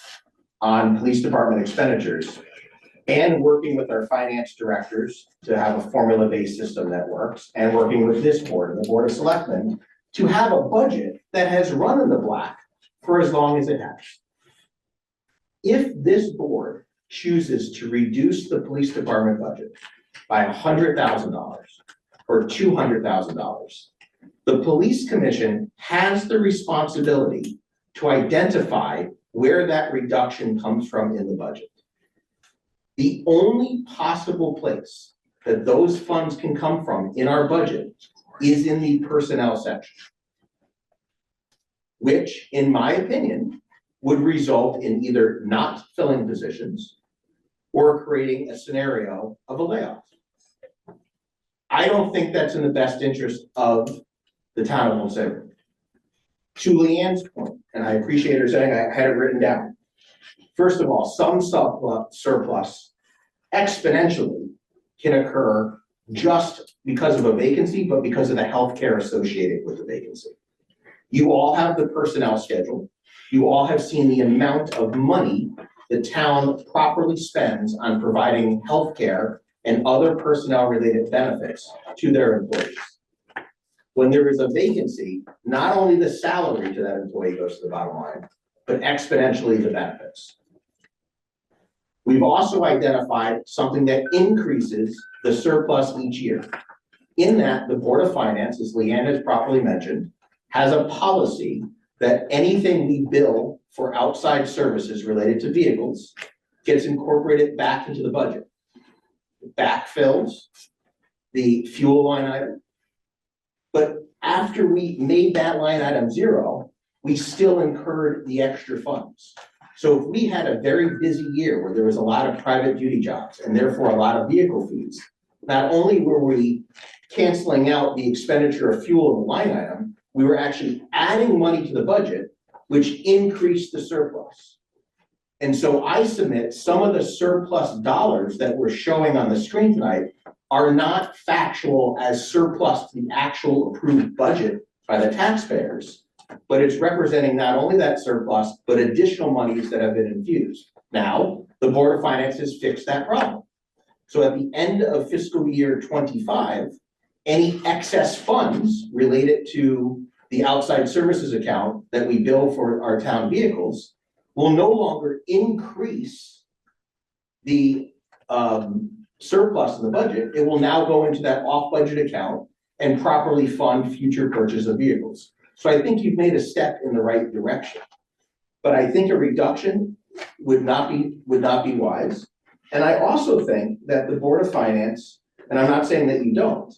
on police department expenditures, and working with our finance directors to have a formula-based system that works, and working with this board and the Board of Selectmen to have a budget that has run in the black for as long as it has. If this board chooses to reduce the police department budget by $100,000 or $200,000, the police commission has the responsibility to identify where that reduction comes from in the budget. The only possible place that those funds can come from in our budget is in the personnel section, which, in my opinion, would result in either not filling positions or creating a scenario of a layoff. I don't think that's in the best interest of the town of Old Saybrook. To Leanne's point, and I appreciate her saying, I had it written down. First of all, some surplus exponentially can occur just because of a vacancy, but because of the healthcare associated with the vacancy. You all have the personnel schedule. You all have seen the amount of money the town properly spends on providing healthcare and other personnel-related benefits to their employees. When there is a vacancy, not only the salary to that employee goes to the bottom line, but exponentially the benefits. We've also identified something that increases the surplus each year. In that, the Board of Finance, as Leanne has properly mentioned, has a policy that anything we bill for outside services related to vehicles gets incorporated back into the budget. It backfills the fuel line item. But after we made that line item zero, we still incurred the extra funds. So if we had a very busy year where there was a lot of private duty jobs and therefore a lot of vehicle fees, not only were we canceling out the expenditure of fuel in the line item, we were actually adding money to the budget, which increased the surplus. And so I submit some of the surplus dollars that we're showing on the screen tonight are not factual as surplus to the actual approved budget by the taxpayers, but it's representing not only that surplus, but additional monies that have been infused. Now, the Board of Finance has fixed that problem. So at the end of fiscal year 25, any excess funds related to the outside services account that we bill for our town vehicles will no longer increase the surplus in the budget. It will now go into that off-budget account and properly fund future purchase of vehicles. So I think you've made a step in the right direction. But I think a reduction would not be wise. And I also think that the Board of Finance, and I'm not saying that you don't,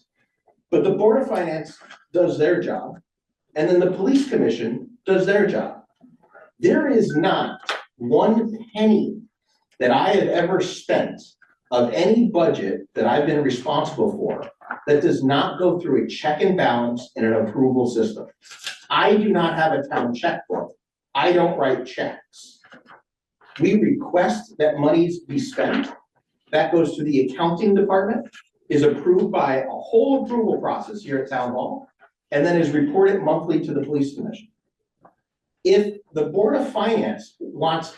but the Board of Finance does their job, and then the Police Commission does their job. There is not one penny that I have ever spent of any budget that I've been responsible for that does not go through a check and balance in an approval system. I do not have a town checkbook. I don't write checks. We request that monies be spent. That goes to the accounting department, is approved by a whole approval process here at Town Hall, and then is reported monthly to the Police Commission. If the Board of Finance wants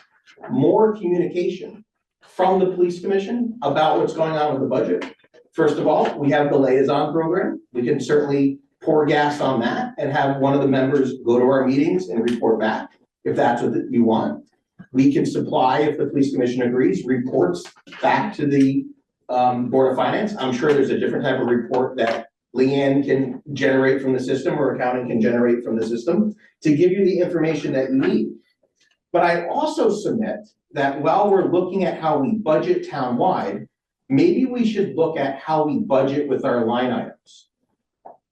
more communication from the Police Commission about what's going on with the budget, first of all, we have the liaison program. We can certainly pour gas on that and have one of the members go to our meetings and report back if that's what you want. We can supply, if the Police Commission agrees, reports back to the Board of Finance. I'm sure there's a different type of report that Leanne can generate from the system or accounting can generate from the system to give you the information that you need. But I also submit that while we're looking at how we budget townwide, maybe we should look at how we budget with our line items.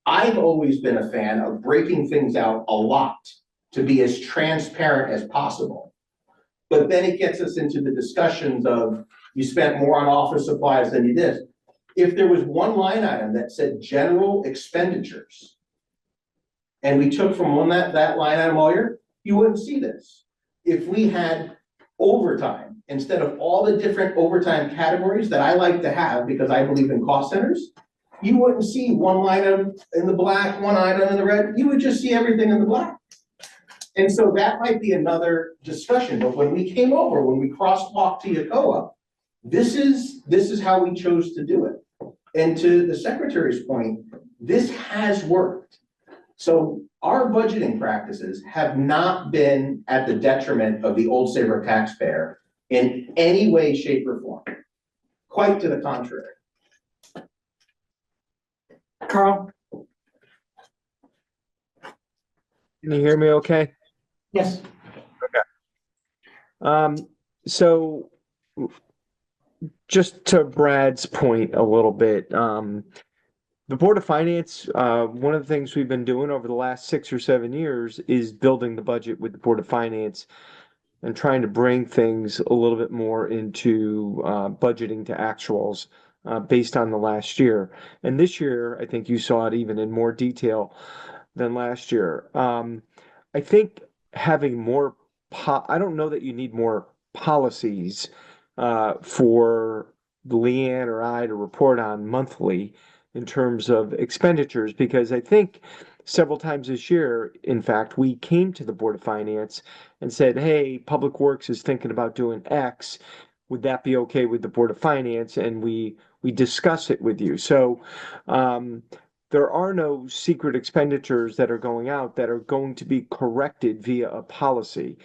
I've always been a fan of breaking things out a lot to be as transparent as possible. But then it gets us into the discussions of you spent more on office supplies than you did. If there was one line item that said general expenditures, and we took from that line item all year, you wouldn't see this. If we had overtime, instead of all the different overtime categories that I like to have because I believe in cost centers, you wouldn't see one line item in the black, one item in the red. You would just see everything in the black. And so that might be another discussion. But when we came over, when we crosswalked to Yacoa, this is how we chose to do it. And to the Secretary's point, this has worked. So our budgeting practices have not been at the detriment of the Old Saybrook taxpayer in any way, shape, or form. Quite to the contrary. Carl? Can you hear me okay? Yes. So just to Brad's point a little bit, the Board of Finance, one of the things we've been doing over the last 6 or 7 years is building the budget with the Board of Finance and trying to bring things a little bit more into budgeting to actuals based on the last year. And this year, I think you saw it even in more detail than last year. I think having more, I don't know that you need more policies for Leanne or I to report on monthly in terms of expenditures, because I think several times this year, in fact, we came to the Board of Finance and said, hey, Public Works is thinking about doing X. Would that be okay with the Board of Finance? And we discuss it with you. So there are no secret expenditures that are going out that are going to be corrected via a policy.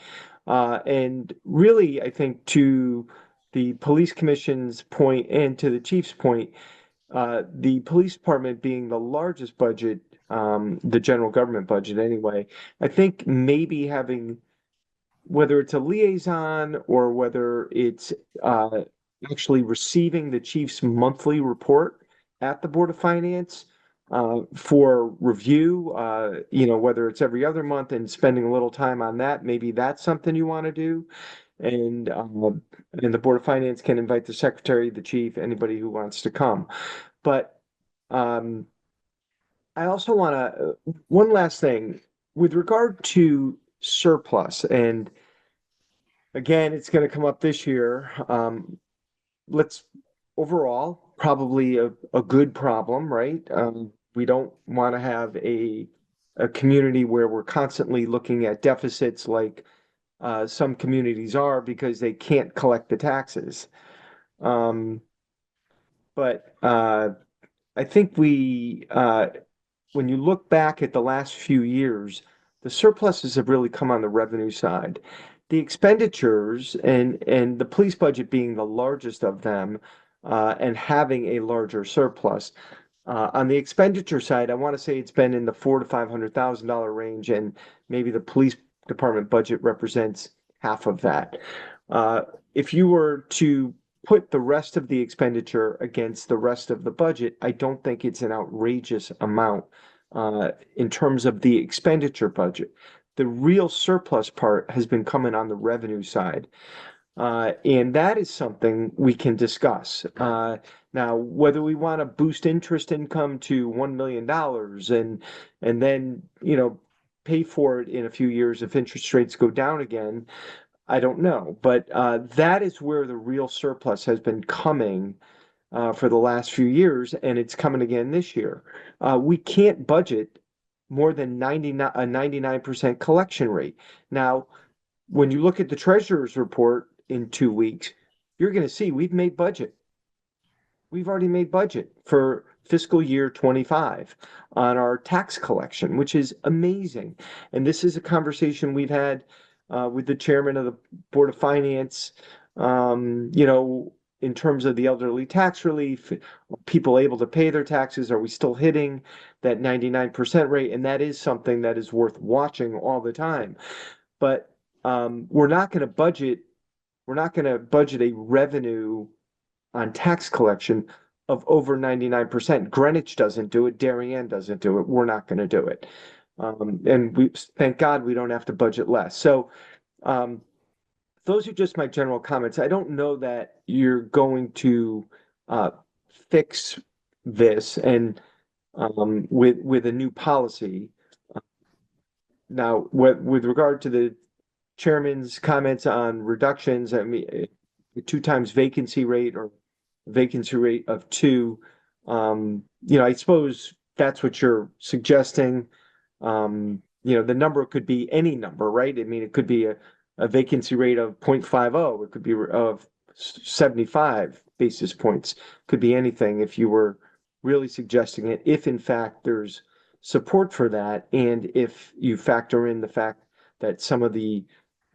And really, I think to the police commission's point and to the chief's point, the police department being the largest budget, the general government budget anyway, I think maybe having, whether it's a liaison or whether it's actually receiving the chief's monthly report at the Board of Finance for review, whether it's every other month and spending a little time on that, maybe that's something you want to do. And the Board of Finance can invite the secretary, the chief, anybody who wants to come. But I also want to, one last thing with regard to surplus, and again, it's going to come up this year. Let's overall probably a good problem, right? We don't want to have a community where we're constantly looking at deficits like some communities are because they can't collect the taxes. But I think when you look back at the last few years, the surpluses have really come on the revenue side. The expenditures and the police budget being the largest of them, and having a larger surplus. On the expenditure side, I want to say it's been in the $400,000 to $500,000 range, and maybe the police department budget represents half of that. If you were to put the rest of the expenditure against the rest of the budget, I don't think it's an outrageous amount in terms of the expenditure budget. The real surplus part has been coming on the revenue side. And that is something we can discuss. Now, whether we want to boost interest income to $1 million and then, pay for it in a few years if interest rates go down again, I don't know. But that is where the real surplus has been coming for the last few years, and it's coming again this year. We can't budget more than a 99% collection rate. Now, when you look at the treasurer's report in 2 weeks, you're going to see we've made budget. We've already made budget for fiscal year 25 on our tax collection, which is amazing. And this is a conversation we've had with the chairman of the Board of Finance, in terms of the elderly tax relief, people able to pay their taxes, are we still hitting that 99% rate? And that is something that is worth watching all the time. But we're not going to budget a revenue on tax collection of over 99%. Greenwich doesn't do it. Darien doesn't do it. We're not going to do it. And thank God we don't have to budget less. So those are just my general comments. I don't know that you're going to fix this and with a new policy. Now, with regard to the chairman's comments on reductions, I mean, 2 times vacancy rate or vacancy rate of 2, I suppose that's what you're suggesting. The number could be any number, right? I mean, it could be a vacancy rate of 0.50. It could be of 75 basis points. Could be anything if you were really suggesting it, if in fact there's support for that, and if you factor in the fact that some of the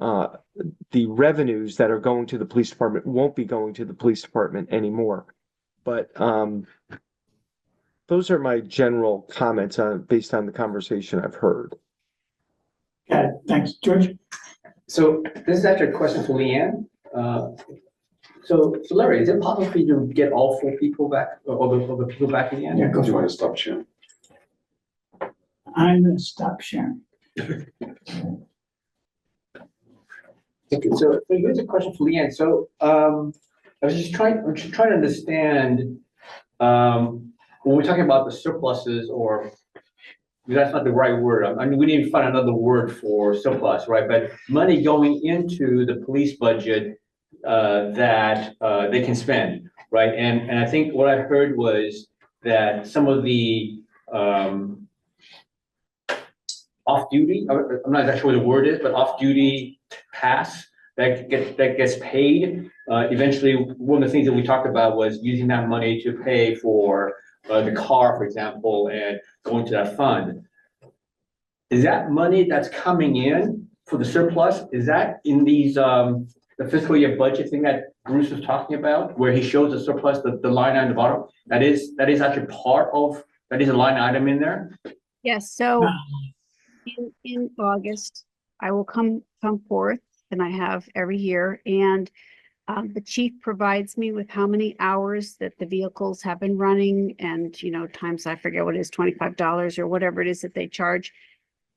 the revenues that are going to the police department won't be going to the police department anymore. But those are my general comments based on the conversation I've heard. Got it. Thanks. George? So this is actually a question for Leanne. So Larry, is it possible for you to get all 4 people back, or all the people back again? Yeah, go Do you for want it. to stop sharing? I'm gonna stop sharing. Okay, so here's a question for Leanne. So, I'm just trying to understand, when we're talking about the surpluses, or that's not the right word. I mean, we need to find another word for surplus, right? But money going into the police budget, that, they can spend, right? And I think what I heard was that some of the, off-duty, I'm not exactly sure what the word is, but off-duty pass that gets paid. Eventually, one of the things that we talked about was using that money to pay for the car, for example, and going to that fund. Is that money that's coming in for the surplus? Is that in these the fiscal year budget thing that Bruce was talking about, where he shows the surplus, the line on the bottom? That is actually part of, that is a line item in there? Yes, so in August, I will come forth, and I have every year, and the chief provides me with how many hours that the vehicles have been running, and, times, I forget what it is, $25 or whatever it is that they charge.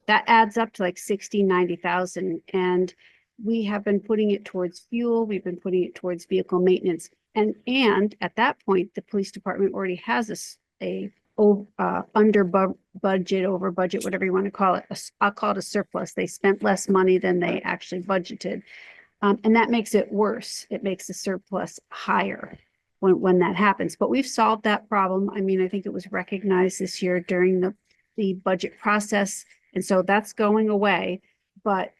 That adds up to like 60, 90,000. And we have been putting it towards fuel. We've been putting it towards vehicle maintenance. And at that point, the police department already has a under budget, over budget, whatever you want to call it. I'll call it a surplus. They spent less money than they actually budgeted. And that makes it worse. It makes the surplus higher when that happens. But we've solved that problem. I mean, I think it was recognized this year during the budget process. And so that's going away. But,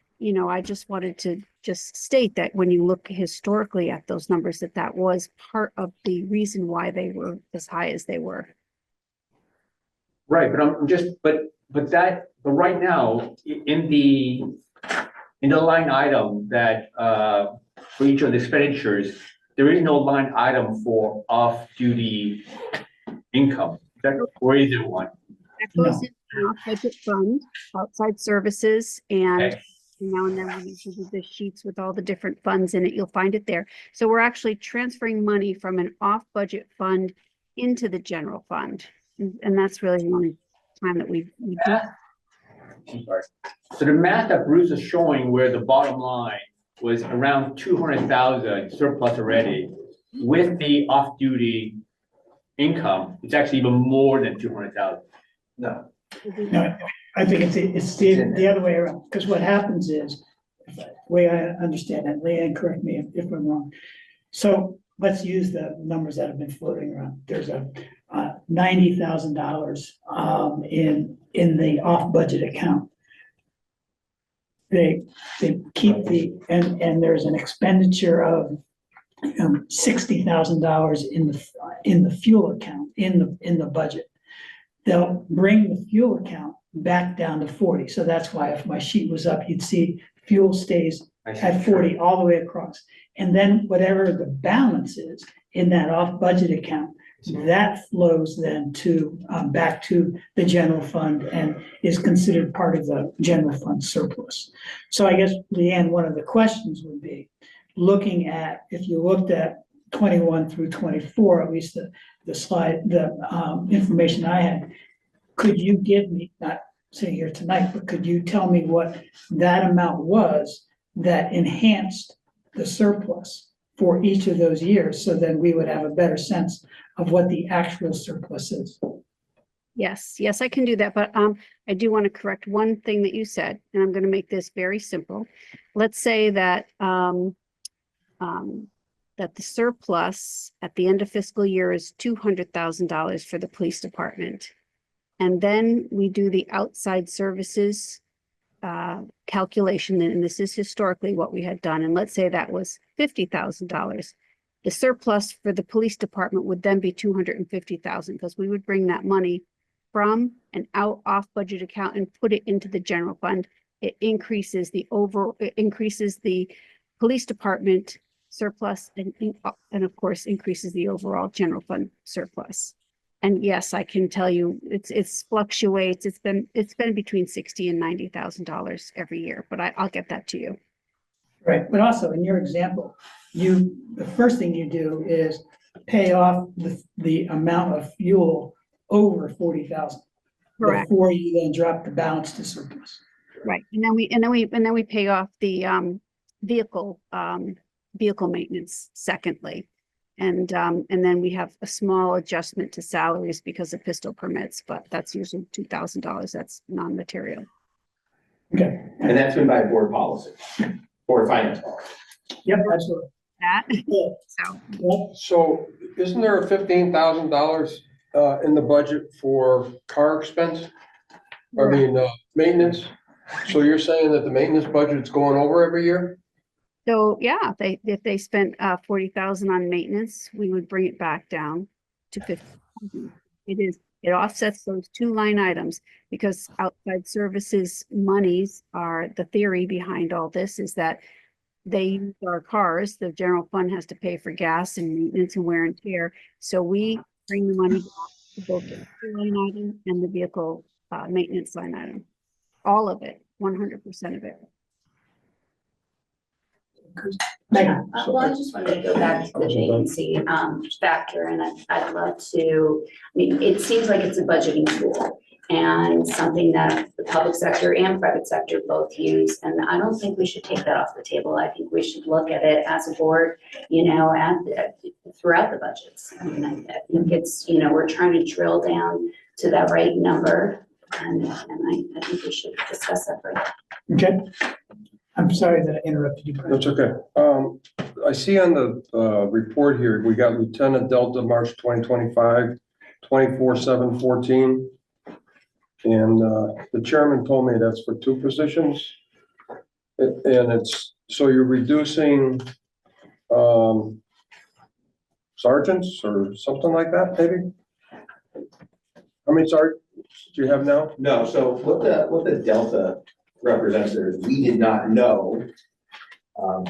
I just wanted to just state that when you look historically at those numbers, that was part of the reason why they were as high as they were. Right, but right now, in the line item that, for each of the expenditures, there is no line item for off-duty income. Or is there one? That goes in the off-budget fund, outside services, and Okay. now and then we usually do the sheets with all the different funds in it. You'll find it there. So we're actually transferring money from an off-budget fund into the general fund. And that's really the only time that we do. I'm sorry. So the math that Bruce is showing, where the bottom line was around 200,000 surplus already, with the off-duty income, it's actually even more than 200,000. No. No, I think it's the other way around, because what happens is, the way I understand it, Leanne, correct me if I'm wrong. So let's use the numbers that have been floating around. There's a $90,000 in the off-budget account. They keep and there's an expenditure of $60,000 in the fuel account in the budget. They'll bring the fuel account back down to 40. So that's why if my sheet was up, you'd see fuel stays at 40 all the way across. And then whatever the balance is in that off-budget account, that flows then to back to the general fund and is considered part of the general fund surplus. So I guess, Leanne, one of the questions would be, looking at, if you looked at 21 through 24, at least the slide, the information I had, could you give me, not sitting here tonight, but could you tell me what that amount was that enhanced the surplus for each of those years? So then we would have a better sense of what the actual surplus is. Yes, I can do that, but I do want to correct one thing that you said, and I'm going to make this very simple. Let's say that that the surplus at the end of fiscal year is $200,000 for the police department. And then we do the outside services calculation, and this is historically what we had done. And let's say that was $50,000. The surplus for the police department would then be $250,000, because we would bring that money from an off budget account and put it into the general fund. it increases the police department surplus and of course, increases the overall general fund surplus. And yes, I can tell you, it's fluctuates. It's been between $60,000 and $90,000 every year, but I'll get that to you. Right, but also in your example, the first thing you do is pay off the amount of fuel over 40,000. Correct. Before you then drop the balance to surplus. Right, and then we pay off the vehicle maintenance secondly. And then we have a small adjustment to salaries because of pistol permits, but that's usually $2,000. That's non-material. Okay. And that's been by board policy, board finance policy. Yep, absolutely. That, Yeah. so, Yep. So isn't there a $15,000 in the budget for car expense? I mean, maintenance? So you're saying that the maintenance budget is going over every year? so yeah, if they spent 40,000 on maintenance, we would bring it back down to 50,000. It offsets those two line items because outside services monies are the theory behind all this is that they use our cars. The general fund has to pay for gas and maintenance and wear and tear. So we bring the money back to both the line item and the vehicle maintenance line item. All of it, 100% of it. Megan. Well, I just wanted to go back to the vacancy factor, and I'd love to, I mean, it seems like it's a budgeting tool and something that the public sector and private sector both use, and I don't think we should take that off the table. I think we should look at it as a board, you know, throughout the budgets. I mean, I think it's, you know, we're trying to drill down to that right number, and I think we should discuss that further. Okay. I'm sorry that I interrupted you. Brian. That's okay. I see on the report here, we got Lieutenant Delta, March 2025, 24/7/14. And the chairman told me that's for two positions. And it's, so you're reducing sergeants or something like that, maybe? How many sergeants do you have now? No, so what the delta represents there is we did not know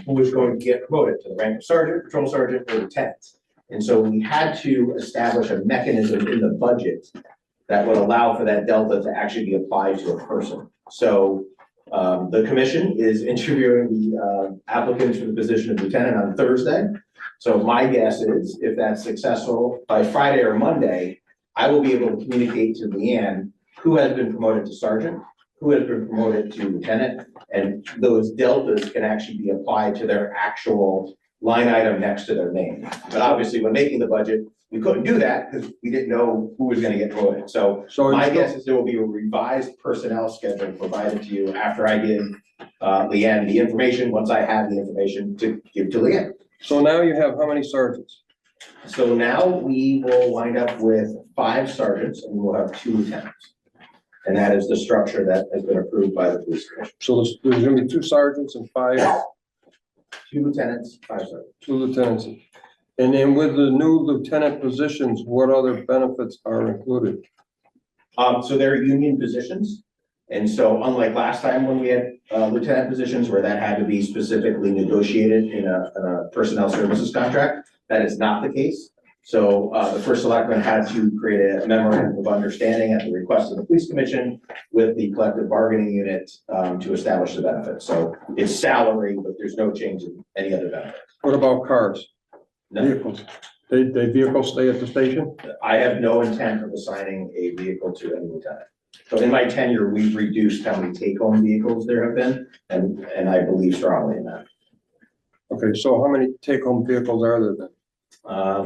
who was going to get promoted to the rank of sergeant, patrol sergeant, or lieutenant. And so we had to establish a mechanism in the budget that would allow for that delta to actually be applied to a person. So the commission is interviewing the applicants for the position of lieutenant on Thursday. So my guess is if that's successful by Friday or Monday, I will be able to communicate to Leanne who has been promoted to sergeant, who has been promoted to lieutenant, and those deltas can actually be applied to their actual line item next to their name. But obviously, when making the budget, we couldn't do that because we didn't know who was gonna get promoted. So my guess is there will be a revised personnel schedule provided to you after I give Leanne the information, once I have the information to give to Leanne. So now you have how many sergeants? So now we will wind up with 5 sergeants and we'll have 2 lieutenants. And that is the structure that has been approved by the police commission. So there's gonna be 2 sergeants and 5. 2 lieutenants, 5 sergeants. 2 lieutenants. And then with the new lieutenant positions, what other benefits are included? So they're union positions. And so unlike last time when we had lieutenant positions where that had to be specifically negotiated in a personnel services contract, that is not the case. So the first selectman had to create a memorandum of understanding at the request of the police commission with the collective bargaining unit to establish the benefits. So it's salary, but there's no change in any other benefits. What about cars? No. Vehicles? They vehicles stay at the station? I have no intent of assigning a vehicle to any lieutenant. So in my tenure, we've reduced how many take-home vehicles there have been, and I believe strongly in that. Okay, so how many take-home vehicles are there then?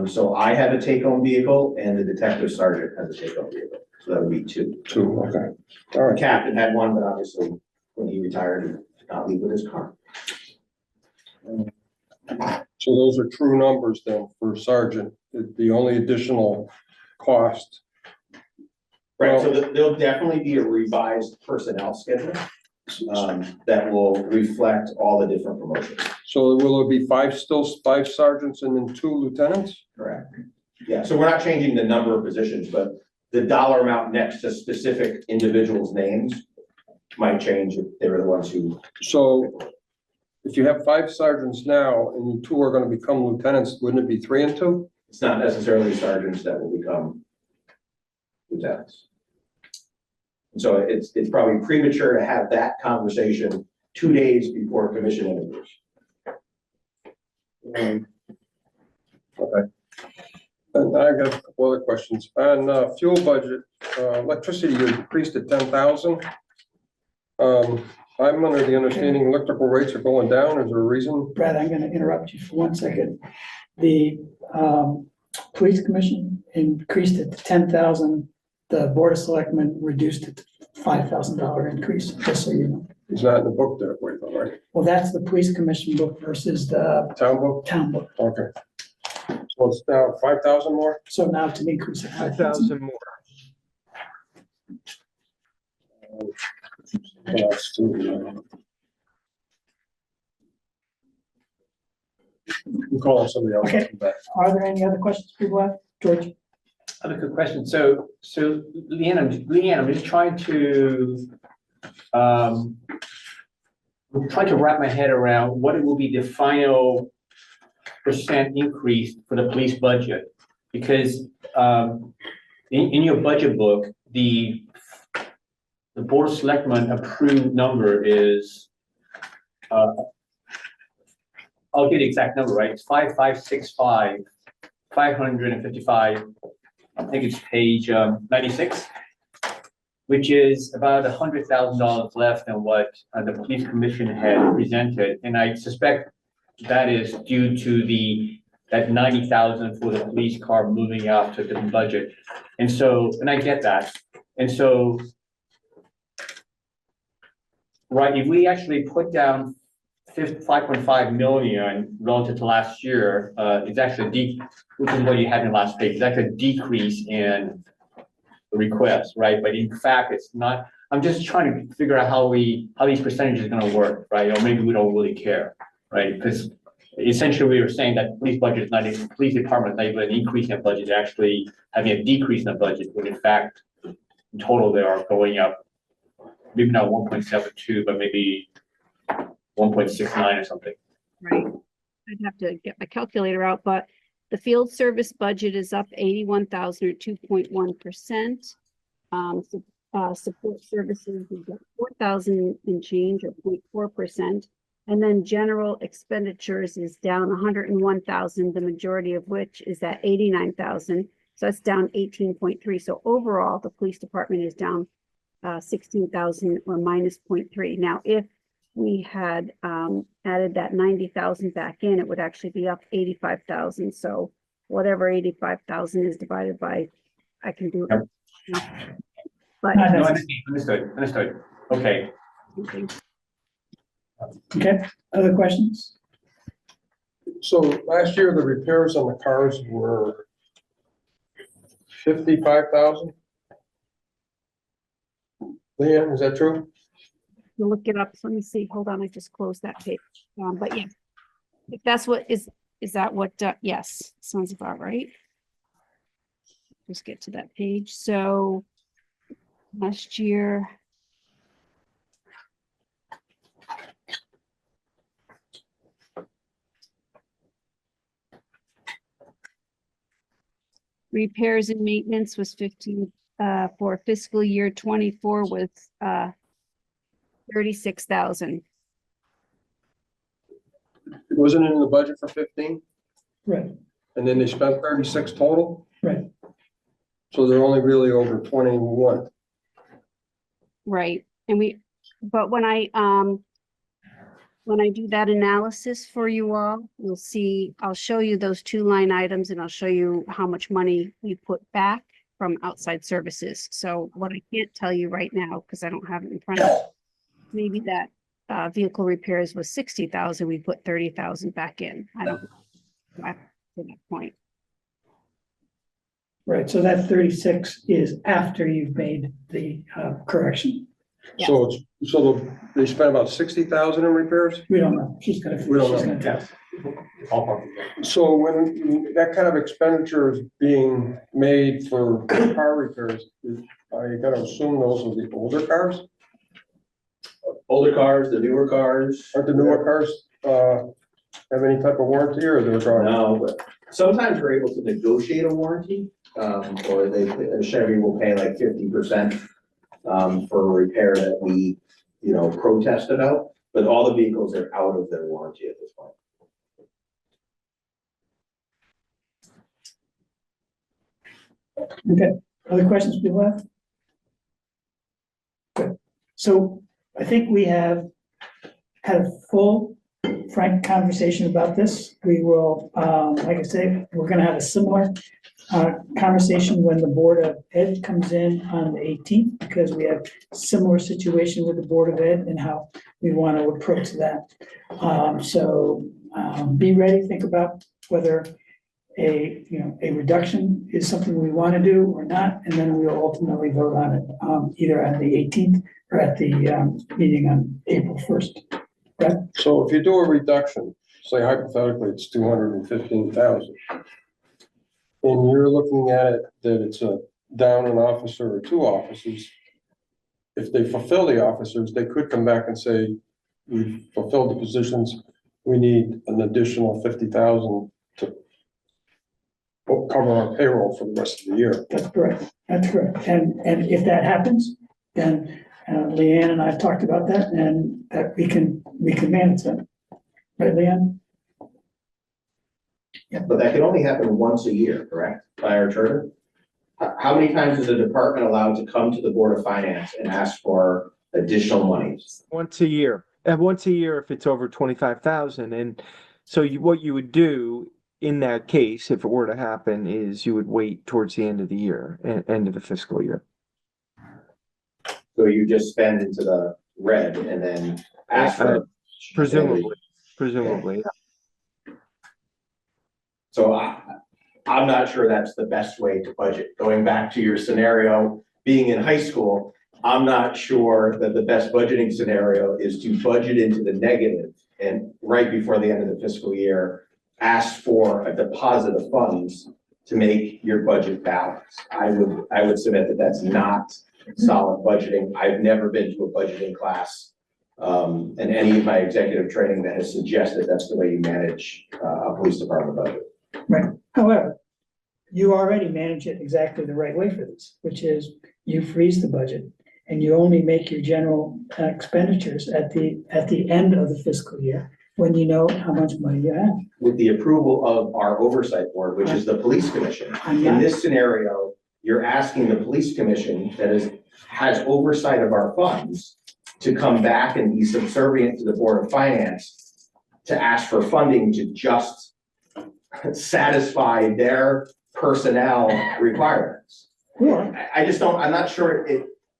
So I have a take-home vehicle and the detective sergeant has a take-home vehicle. So that would be 2. 2, okay. All The right. captain had one, but obviously when he retired, he did not leave with his car. So those are true numbers then for sergeant, the only additional cost. Right, so there'll definitely be a revised personnel schedule that will reflect all the different promotions. So will it be 5 sergeants and then 2 lieutenants? Correct. Yeah, so we're not changing the number of positions, but the dollar amount next to specific individuals' names might change if they were the ones who, So if you have 5 sergeants now and 2 are gonna become lieutenants, wouldn't it be 3 and 2? it's not necessarily sergeants that will become lieutenants. So it's probably premature to have that conversation 2 days before commission interviews. Okay. And I got a couple other questions. On fuel budget, electricity, you increased to 10,000. I'm under the understanding electrical rates are going down. Is there a reason? Brad, I'm gonna interrupt you for 1 second. The police commission increased it to 10,000. The board of selectmen reduced it to $5,000 increase, just so you know. It's not in the book that way, though, right? Well, that's the police commission book versus the Town book? town book. Okay. So it's now 5,000 more? So now to increase it 5,000 more. I'm calling somebody else. Okay. Are there any other questions people have? George? I have a good question. So Leanne, I'm just trying to, I'm trying to wrap my head around what it will be the final percent increase for the police budget. Because, in your budget book, the board of selectmen approved number is, I'll get the exact number, right? It's 5565, 555. I think it's page 96, which is about $100,000 less than what the police commission had presented. And I suspect that is due to that 90,000 for the police car moving out to a different budget. And so, and I get that. And so, right, if we actually put down 5.5 million relative to last year, it's actually which is what you had in the last page, it's actually a decrease in the request, right? But in fact, it's not. I'm just trying to figure out how these percentages are going to work, right? Or maybe we don't really care, right? Because essentially we were saying that police budget is not, police department is not even an increase in budget, they're actually having a decrease in the budget, when in fact, in total, they are going up, maybe not 1.72, but maybe 1.69 or something. Right. I'd have to get my calculator out, but the field service budget is up 81,000 or 2.1%. Support services is up 4,000 and change or 0.4%. And then general expenditures is down 101,000, the majority of which is at 89,000. So that's down 18.3. So overall, the police department is down 16,000 or minus 0.3. Now, if we had added that 90,000 back in, it would actually be up 85,000. So whatever 85,000 is divided by, I can do it. But No, understood. Okay. Okay, other questions? So last year, the repairs on the cars were 55,000? Leanne, is that true? you look it up. So let me see. Hold on. I just closed that page. But yeah, if that's what is that what, yes, sounds about right. Let's get to that page. So last year. Repairs and maintenance was 15, for fiscal year 24 with 36,000. Wasn't it in the budget for 15? Right, And then they spent 36 total? right. So they're only really over 21. Right. And but when I do that analysis for you all, you'll see, I'll show you those two line items and I'll show you how much money we put back from outside services. So what I can't tell you right now, because I don't have it in front of me, maybe that vehicle repairs was 60,000, we put 30,000 back in. I don't know to that point. Right, so that 36 is after you've made the correction. So they spent about 60,000 in repairs? We don't know. She's gonna. We don't she's know. gonna tell us. So when that kind of expenditure is being made for car repairs, I gotta assume those are the older cars? older cars, the newer cars. Aren't the newer cars, have any type of warranty or they're drawing? No, but sometimes we're able to negotiate a warranty, or Chevy will pay like 50%, for a repair that we, protest about, but all the vehicles are out of their warranty at this point. Okay, other questions people have? Good. So I think we have had a full, frank conversation about this. We will, like I say, we're gonna have a similar conversation when the Board of Ed comes in on the 18th, because we have similar situation with the Board of Ed and how we want to approach that. Be ready, think about whether a reduction is something we want to do or not, and then we'll ultimately vote on it, either on the 18th or at the meeting on April 1st. Right? So if you do a reduction, say hypothetically, it's 215,000. And you're looking at it that it's a down an officer or two officers. If they fulfill the officers, they could come back and say, we've fulfilled the positions, we need an additional 50,000 to cover our payroll for the rest of the year. That's correct. That's correct. And if that happens, then Leanne and I have talked about that, and that we can manage that. Right, Leanne? But that can only happen once a year, correct, by our charter? How many times is a department allowed to come to the Board of Finance and ask for additional monies? Once a year, and once a year if it's over 25,000. And so what you would do in that case, if it were to happen, is you would wait towards the end of the year, end of the fiscal year. So you just spend into the red and then ask for. Presumably. So I'm not sure that's the best way to budget. Going back to your scenario, being in high school, I'm not sure that the best budgeting scenario is to budget into the negative and right before the end of the fiscal year, ask for a deposit of funds to make your budget balance. I would submit that that's not solid budgeting. I've never been to a budgeting class in any of my executive training that has suggested that's the way you manage a police department budget. Right. However, you already manage it exactly the right way for this, which is you freeze the budget and you only make your general expenditures at the end of the fiscal year, when you know how much money you have. With the approval of our oversight board, which is the police commission. I'm In not- this scenario, you're asking the police commission that has oversight of our funds to come back and be subservient to the Board of Finance to ask for funding to just satisfy their personnel requirements. Or, I just don't, I'm not sure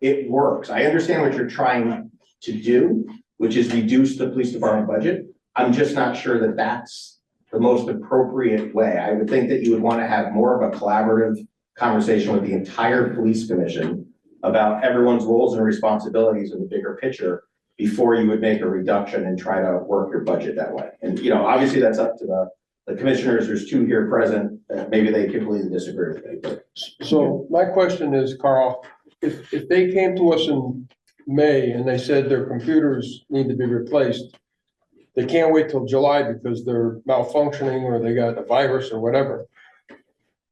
it works. I understand what you're trying to do, which is reduce the police department budget. I'm just not sure that that's the most appropriate way. I would think that you would want to have more of a collaborative conversation with the entire police commission about everyone's roles and responsibilities in the bigger picture before you would make a reduction and try to work your budget that way. And, obviously that's up to the commissioners. There's two here present, maybe they completely disagree with me, but. So my question is, Carl, if they came to us in May and they said their computers need to be replaced, they can't wait till July because they're malfunctioning or they got a virus or whatever.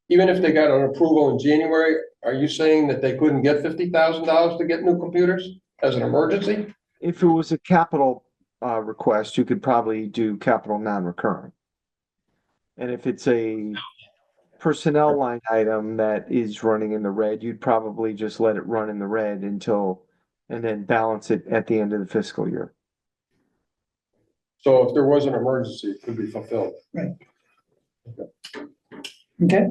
Even if they got an approval in January, are you saying that they couldn't get $50,000 to get new computers as an emergency? If it was a capital request, you could probably do capital non-recurring. And if it's a personnel line item that is running in the red, you'd probably just let it run in the red and then balance it at the end of the fiscal year. So if there was an emergency, it could be fulfilled. okay?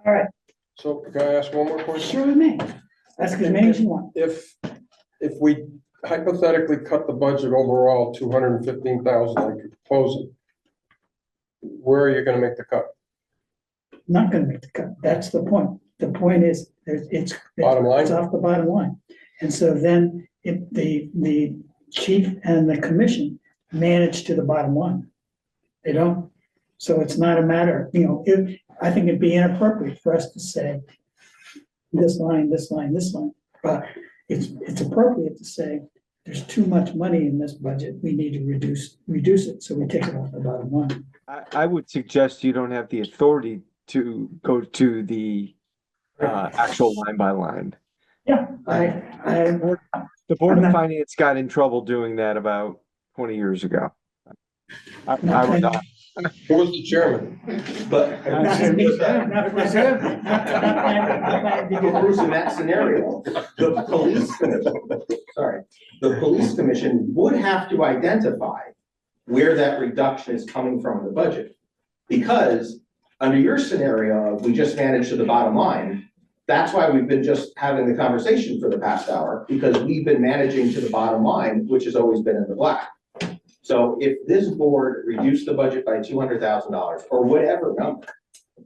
All right, So can I ask one more question? sure with me. That's as many as you want. If we hypothetically cut the budget overall 215,000 like you're proposing, where are you gonna make the cut? Not gonna make the cut. That's the point. The point is, it's Bottom line? It's off the bottom line. And so then the chief and the commission manage to the bottom line. They don't. So it's not a matter, I think it'd be inappropriate for us to say this line, this line, this line. But it's appropriate to say there's too much money in this budget, we need to reduce it, so we take it off the bottom line. I would suggest you don't have the authority to go to the actual line by line. Yeah, The Board of Finance got in trouble doing that about 20 years ago. I would not. Who was the chairman? But Not for me, not for Zeb. Bruce, in that scenario, the police commission would have to identify where that reduction is coming from in the budget. Because under your scenario, we just manage to the bottom line. That's why we've been just having the conversation for the past hour, because we've been managing to the bottom line, which has always been in the black. So if this board reduced the budget by $200,000 or whatever number,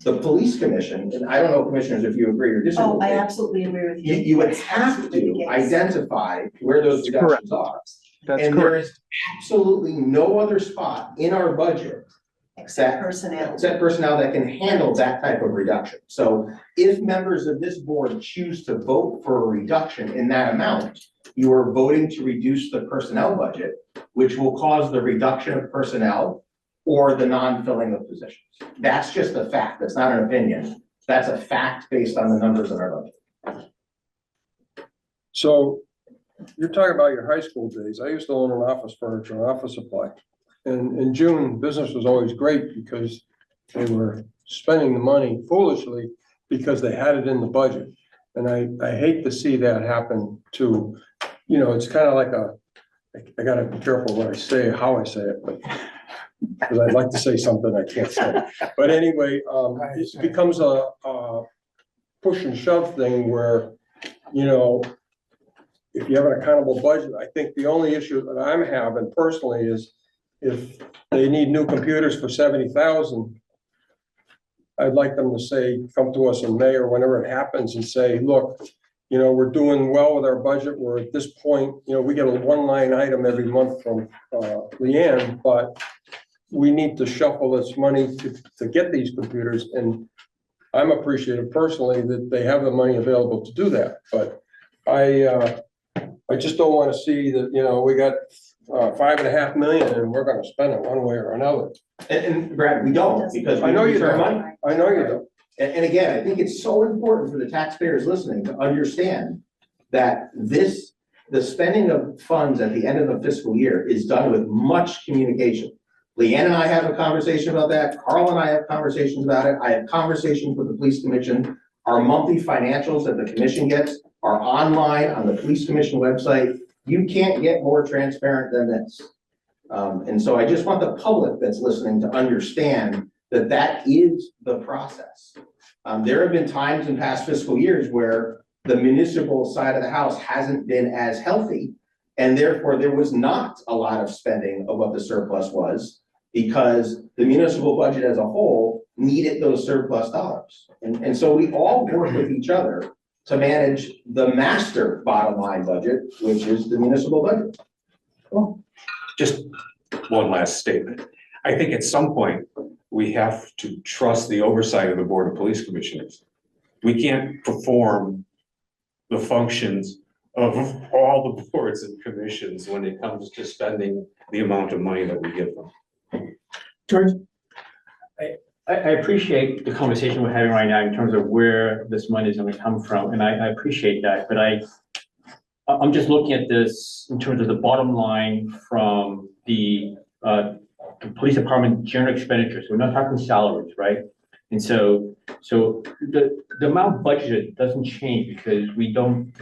the police commission, and I don't know, commissioners, if you agree or disagree. Oh, with I me, absolutely agree with you. You would have to identify where those reductions are. That's And there correct. is absolutely no other spot in our budget Except personnel. except personnel that can handle that type of reduction. So if members of this board choose to vote for a reduction in that amount, you are voting to reduce the personnel budget, which will cause the reduction of personnel or the non-filling of positions. That's just a fact. That's not an opinion. That's a fact based on the numbers in our budget. So you're talking about your high school days. I used to own an office furniture and office supply. And in June, business was always great because they were spending the money foolishly because they had it in the budget. And I hate to see that happen to, it's kind of like I gotta be careful what I say, how I say it, but because I'd like to say something I can't say. But anyway, it becomes a push and shove thing where, if you have an accountable budget, I think the only issue that I'm having personally is if they need new computers for 70,000, I'd like them to say, come to us in May or whenever it happens and say, look, we're doing well with our budget. We're at this point, we get a one line item every month from Leanne, but we need to shuffle this money to get these computers. And I'm appreciative personally that they have the money available to do that. But I just don't want to see that, we got $5.5 million and we're going to spend it one way or another. And Brad, we don't, because I know you return don't. money. I know you don't. And again, I think it's so important for the taxpayers listening to understand that the spending of funds at the end of the fiscal year is done with much communication. Leanne and I have a conversation about that. Carl and I have conversations about it. I have conversations with the police commission. Our monthly financials that the commission gets are online on the police commission website. You can't get more transparent than this. And so I just want the public that's listening to understand that that is the process. There have been times in past fiscal years where the municipal side of the house hasn't been as healthy, and therefore there was not a lot of spending of what the surplus was because the municipal budget as a whole needed those surplus dollars. And so we all work with each other to manage the master bottom line budget, which is the municipal budget. Well, just one last statement. I think at some point, we have to trust the oversight of the Board of Police Commissioners. We can't perform the functions of all the boards and commissions when it comes to spending the amount of money that we give them. George? I appreciate the conversation we're having right now in terms of where this money is going to come from, and I appreciate that, but I'm just looking at this in terms of the bottom line from the police department general expenditures. We're not talking salaries, right? And so the amount budgeted doesn't change because we don't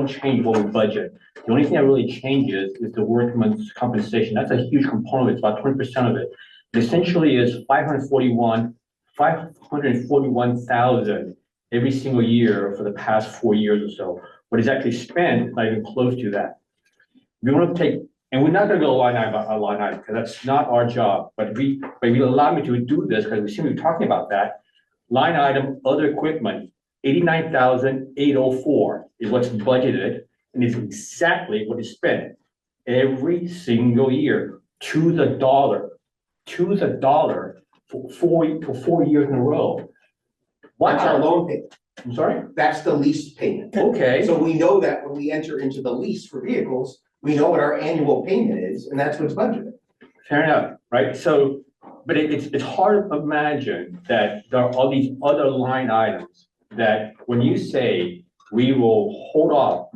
change what we budget. The only thing that really changes is the workman's compensation. That's a huge component. It's about 20% of it. It essentially is 541,000 every single year for the past 4 years or so. What is actually spent, not even close to that. We want to take, and we're not going to go line item by line item because that's not our job. But if you allow me to do this, because we seem to be talking about that, line item, other equipment, 89,804 is what's budgeted, and it's exactly what is spent every single year to the dollar for 4 years in a row. That's our loan payment. I'm sorry? That's the lease payment. Okay. So we know that when we enter into the lease for vehicles, We know what our annual payment is, and that's what's budgeted. Fair enough, right? So, but it's hard to imagine that there are all these other line items that when you say we will hold off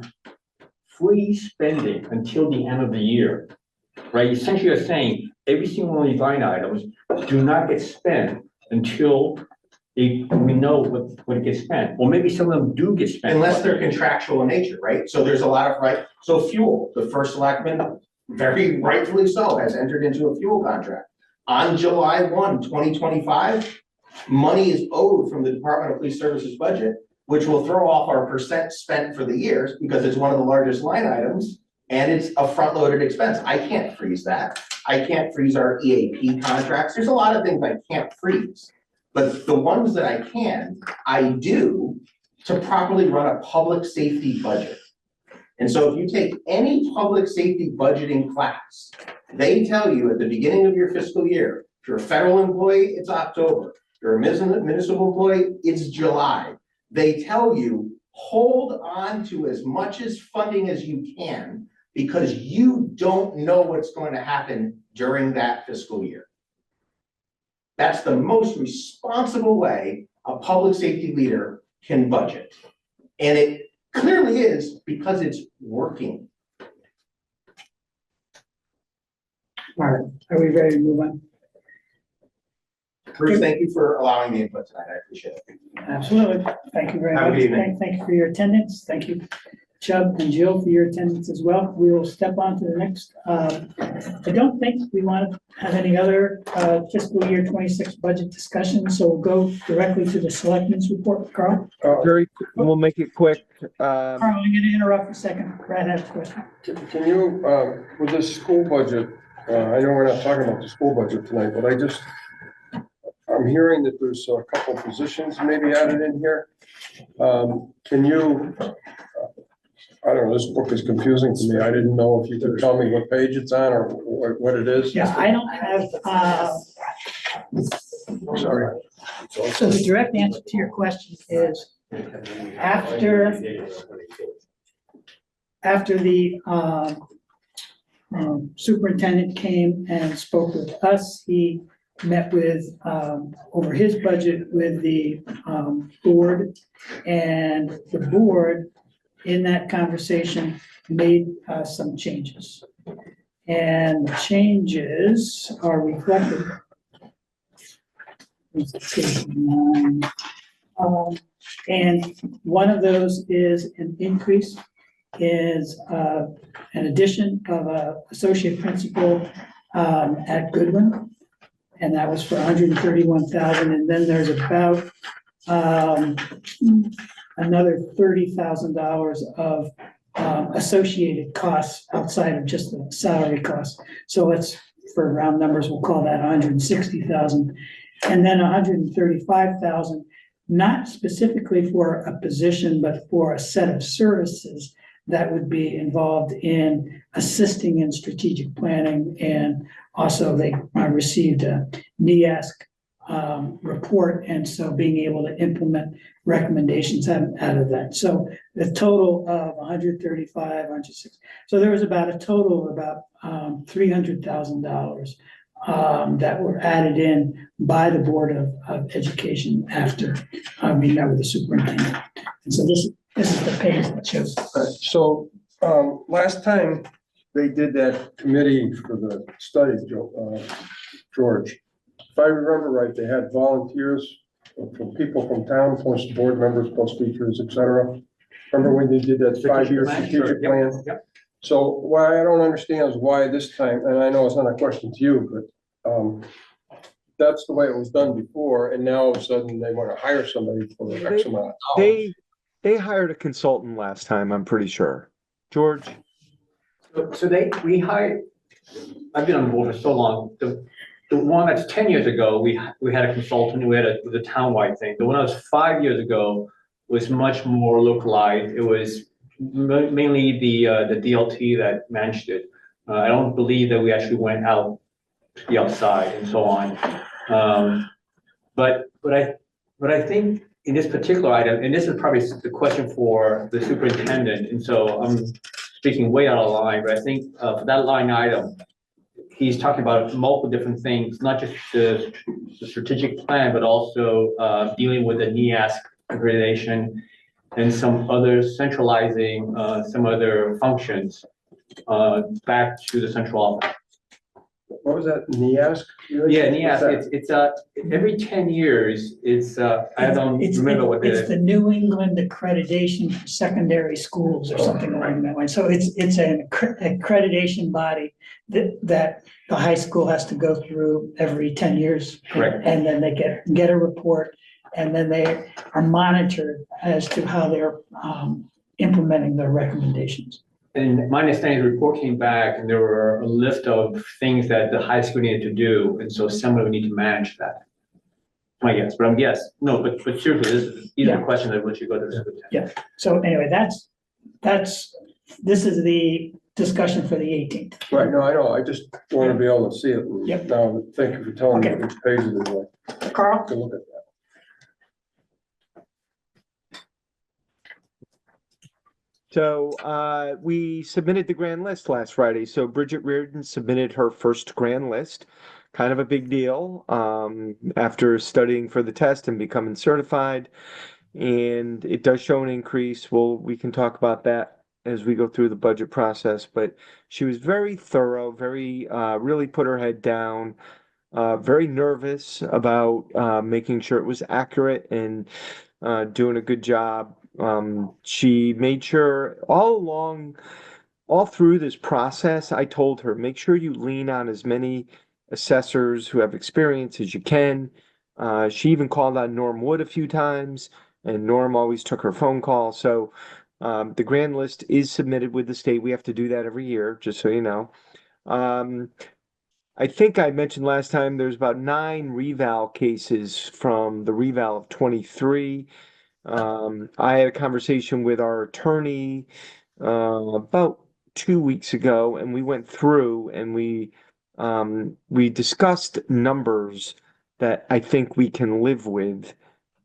free spending until the end of the year, right? Essentially, you're saying every single one of these line items do not get spent until we know what it gets spent, or maybe some of them do get spent. Unless they're contractual in nature, right? So there's a lot of, right, so fuel, the first selectman, very rightfully so, has entered into a fuel contract. On July 1, 2025, money is owed from the Department of Police Services budget, which will throw off our percent spent for the years because it's one of the largest line items and it's a front-loaded expense. I can't freeze that. I can't freeze our EAP contracts. There's a lot of things I can't freeze. But the ones that I do to properly run a public safety budget. And so if you take any public safety budgeting class, they tell you at the beginning of your fiscal year, if you're a federal employee, it's October. If you're a municipal employee, it's July. They tell you, hold on to as much as funding as you can because you don't know what's going to happen during that fiscal year. That's the most responsible way a public safety leader can budget. And it clearly is because it's working. All right, are we ready to move on? Bruce, thank you for allowing me input tonight. I appreciate it. Absolutely. Thank you very Have a much. good evening. Thank you for your attendance. Thank you, Chubb and Jill, for your attendance as well. We will step on to the next. I don't think we want to have any other fiscal year 26 budget discussion, so we'll go directly to the selectmen's report. Carl? We'll make it quick. Carl, I'm going to interrupt for a second. Brad has a question. Can you, with this school budget, I know we're not talking about the school budget tonight, but I'm hearing that there's a couple positions maybe added in here. Can you, I don't know, this book is confusing to me. I didn't know if you could tell me what page it's on or what it is. Yeah, I don't have, Sorry. so the direct answer to your question is after the superintendent came and spoke with us, he met with, over his budget with the board, and the board in that conversation made some changes. And the changes are reflected. And one of those is an increase, is an addition of a associate principal at Goodwin. And that was for $131,000, and then there's about another $30,000 of associated costs outside of just the salary costs. So let's, for round numbers, we'll call that $160,000, and then $135,000, not specifically for a position, but for a set of services that would be involved in assisting in strategic planning. And also they received a NEASC report, and so being able to implement recommendations out of that. So the total of 135, 160. So there was about a total of about $300,000 that were added in by the Board of Education after we met with the superintendent. And so this is the page that shows. So, last time they did that committee for the study, George, if I remember right, they had volunteers from people from town, plus board members, plus teachers, et cetera. Remember when they did that 5-year strategic plan? Yep. So what I don't understand is why this time, and I know it's not a question to you, but that's the way it was done before, and now all of a sudden they want to hire somebody for X amount of dollars. They hired a consultant last time, I'm pretty sure. George? So we hired, I've been on the board for so long, the one that's 10 years ago, we had a consultant, we had the townwide thing. The one that was 5 years ago was much more localized. It was mainly the DLT that managed it. I don't believe that we actually went out to the outside and so on. But I think in this particular item, and this is probably the question for the superintendent, and so I'm speaking way out of line, but I think, for that line item, he's talking about multiple different things, not just the strategic plan, but also, dealing with the NEASC accreditation and some other centralizing, some other functions, back to the central office. What was that, NEASC? Yeah, NEASC, it's every 10 years, I don't remember what it It's is. the New England accreditation for secondary schools or something along that line. So it's an accreditation body that the high school has to go through every 10 years. Correct. And then they get a report, and then they are monitored as to how they're implementing their recommendations. And my understanding, the report came back and there were a list of things that the high school needed to do, and so somebody would need to manage that. My guess, but no, but seriously, these are the questions that we should go to the superintendent. So anyway, this is the discussion for the 18th. Right, no, I know, I just want to be able to see it. Yep. Now, thank you for telling me Okay. which page it is, like, Carl? to look at that. So we submitted the grand list last Friday. So Bridget Reardon submitted her first grand list. Kind of a big deal after studying for the test and becoming certified. And it does show an increase. Well, we can talk about that as we go through the budget process. But she was very thorough, very really put her head down, very nervous about making sure it was accurate and doing a good job. She made sure all through this process, I told her, make sure you lean on as many assessors who have experience as you can. She even called on Norm Wood a few times, and Norm always took her phone call. So the grand list is submitted with the state. We have to do that every year, just so you know. I think I mentioned last time there's about 9 reval cases from the reval of 23. I had a conversation with our attorney about 2 weeks ago, and we went through and we discussed numbers that I think we can live with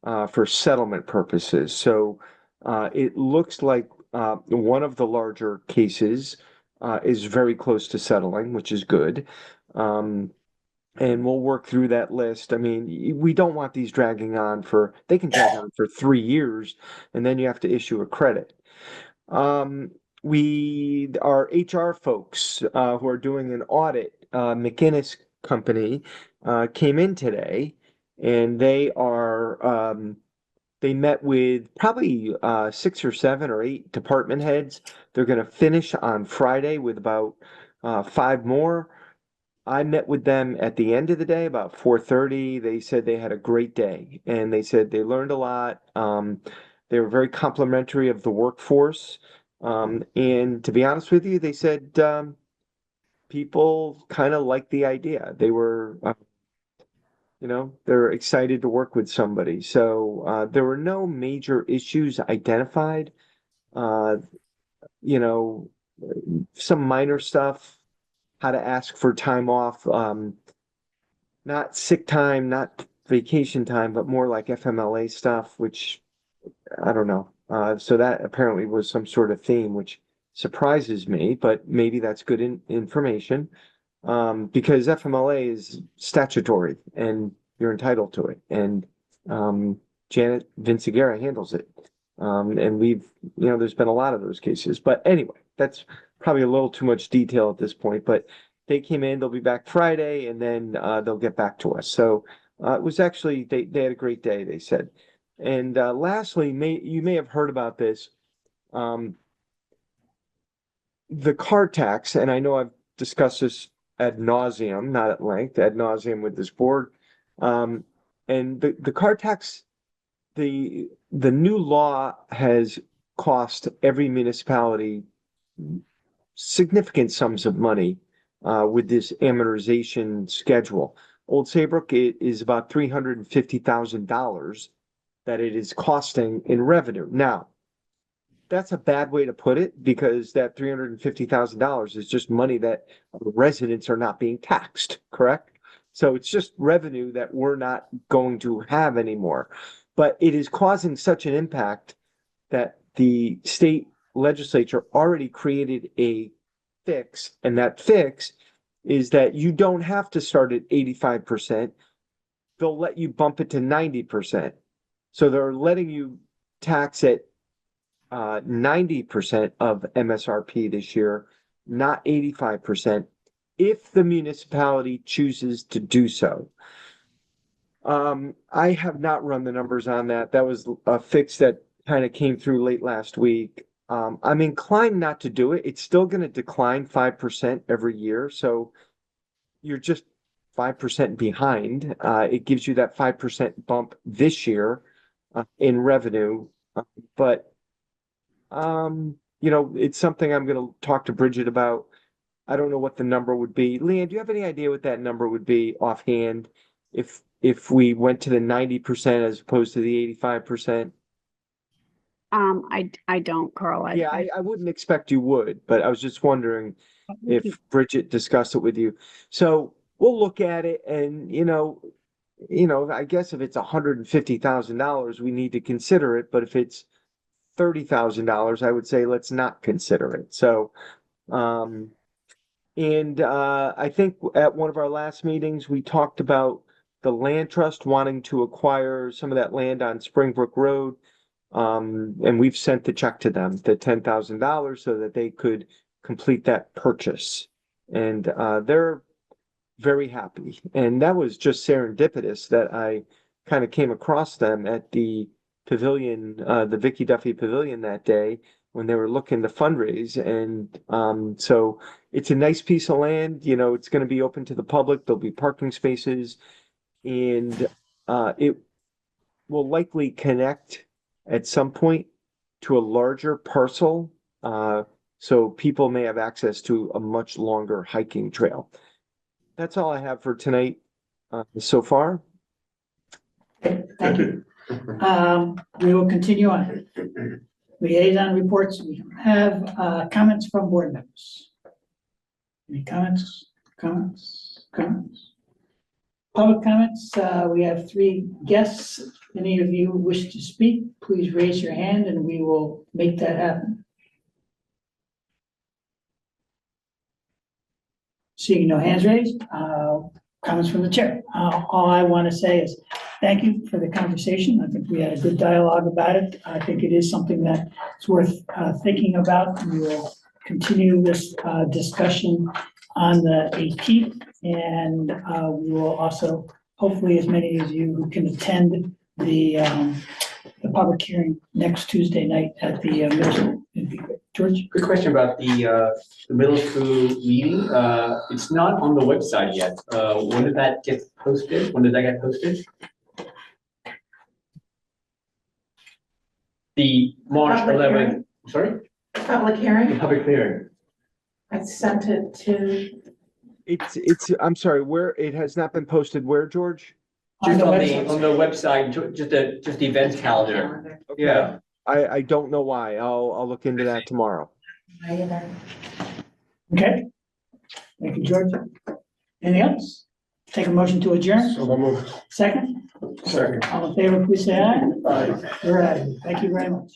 for settlement purposes. So it looks like one of the larger cases is very close to settling, which is good. And we'll work through that list. I mean, we don't want these dragging on they can drag on for 3 years, and then you have to issue a credit. Our HR folks who are doing an audit, McInnes Company, came in today, and they met with probably 6 or 7 or 8 department heads. They're going to finish on Friday with about 5 more. I met with them at the end of the day, about 4:30. They said they had a great day, and they said they learned a lot. They were very complimentary of the workforce. And to be honest with you, they said people kind of liked the idea. They were, they're excited to work with somebody. So there were no major issues identified. Some minor stuff. How to ask for time off, not sick time, not vacation time, but more like FMLA stuff, which I don't know. So that apparently was some sort of theme, which surprises me, but maybe that's good information because FMLA is statutory and you're entitled to it. And Janet Vinciguerra handles it. And there's been a lot of those cases. But anyway, that's probably a little too much detail at this point, but they came in, they'll be back Friday, and then they'll get back to us. So it was actually, they had a great day, they said. And lastly, you may have heard about this, the car tax, and I know I've discussed this ad nauseum, not at length, ad nauseum with this board. And the car tax, the new law has cost every municipality significant sums of money with this amortization schedule. Old Saybrook is about $350,000 that it is costing in revenue. Now, that's a bad way to put it because that $350,000 is just money that residents are not being taxed, correct? So it's just revenue that we're not going to have anymore. But it is causing such an impact that the state legislature already created a fix, and that fix is that you don't have to start at 85%. They'll let you bump it to 90%. So they're letting you tax at 90% of MSRP this year, not 85%, if the municipality chooses to do so. I have not run the numbers on that. That was a fix that kind of came through late last week. I'm inclined not to do it. It's still going to decline 5% every year. So you're just 5% behind. It gives you that 5% bump this year in revenue. But, it's something I'm going to talk to Bridget about. I don't know what the number would be. Leanne, do you have any idea what that number would be offhand if we went to the 90% as opposed to the 85%? I don't, Carl. Yeah, I wouldn't expect you would, but I was just wondering if Bridget discussed it with you. So we'll look at it and, I guess if it's $150,000, we need to consider it, but if it's $30,000, I would say let's not consider it. So, I think at one of our last meetings, we talked about the land trust wanting to acquire some of that land on Springbrook Road. And we've sent the check to them, the $10,000, so that they could complete that purchase. And they're very happy. And that was just serendipitous that I kind of came across them at the pavilion, the Vicky Duffy Pavilion that day when they were looking to fundraise. And so it's a nice piece of land. It's going to be open to the public. There'll be parking spaces, and it will likely connect at some point to a larger parcel. So people may have access to a much longer hiking trail. That's all I have for tonight so far. Thank you. We will continue on. Liaison reports. We have comments from board members. Any comments? Public comments. We have 3 guests. If any of you wish to speak, please raise your hand and we will make that happen. Seeing no hands raised, comments from the chair. All I want to say is thank you for the conversation. I think we had a good dialogue about it. I think it is something that's worth thinking about. We will continue this discussion on the 18th, and we will also, hopefully, as many of you who can attend the public hearing next Tuesday night at the middle school. George? Quick question about the middle school meeting. It's not on the website yet. When did that get posted? When did that get posted? The March Public 11th, hearing? sorry? Public hearing, The public hearing. I sent it to, I'm sorry, where it has not been posted, where, George? Just on website. the website, just the events calendar. Yeah. I don't know why. I'll look into that tomorrow. Okay. Thank you, George. Anything else? Take a motion to adjourn. So I'm moved. Second? Second. All in favor, please say aye. Aye. All right. Thank you very much.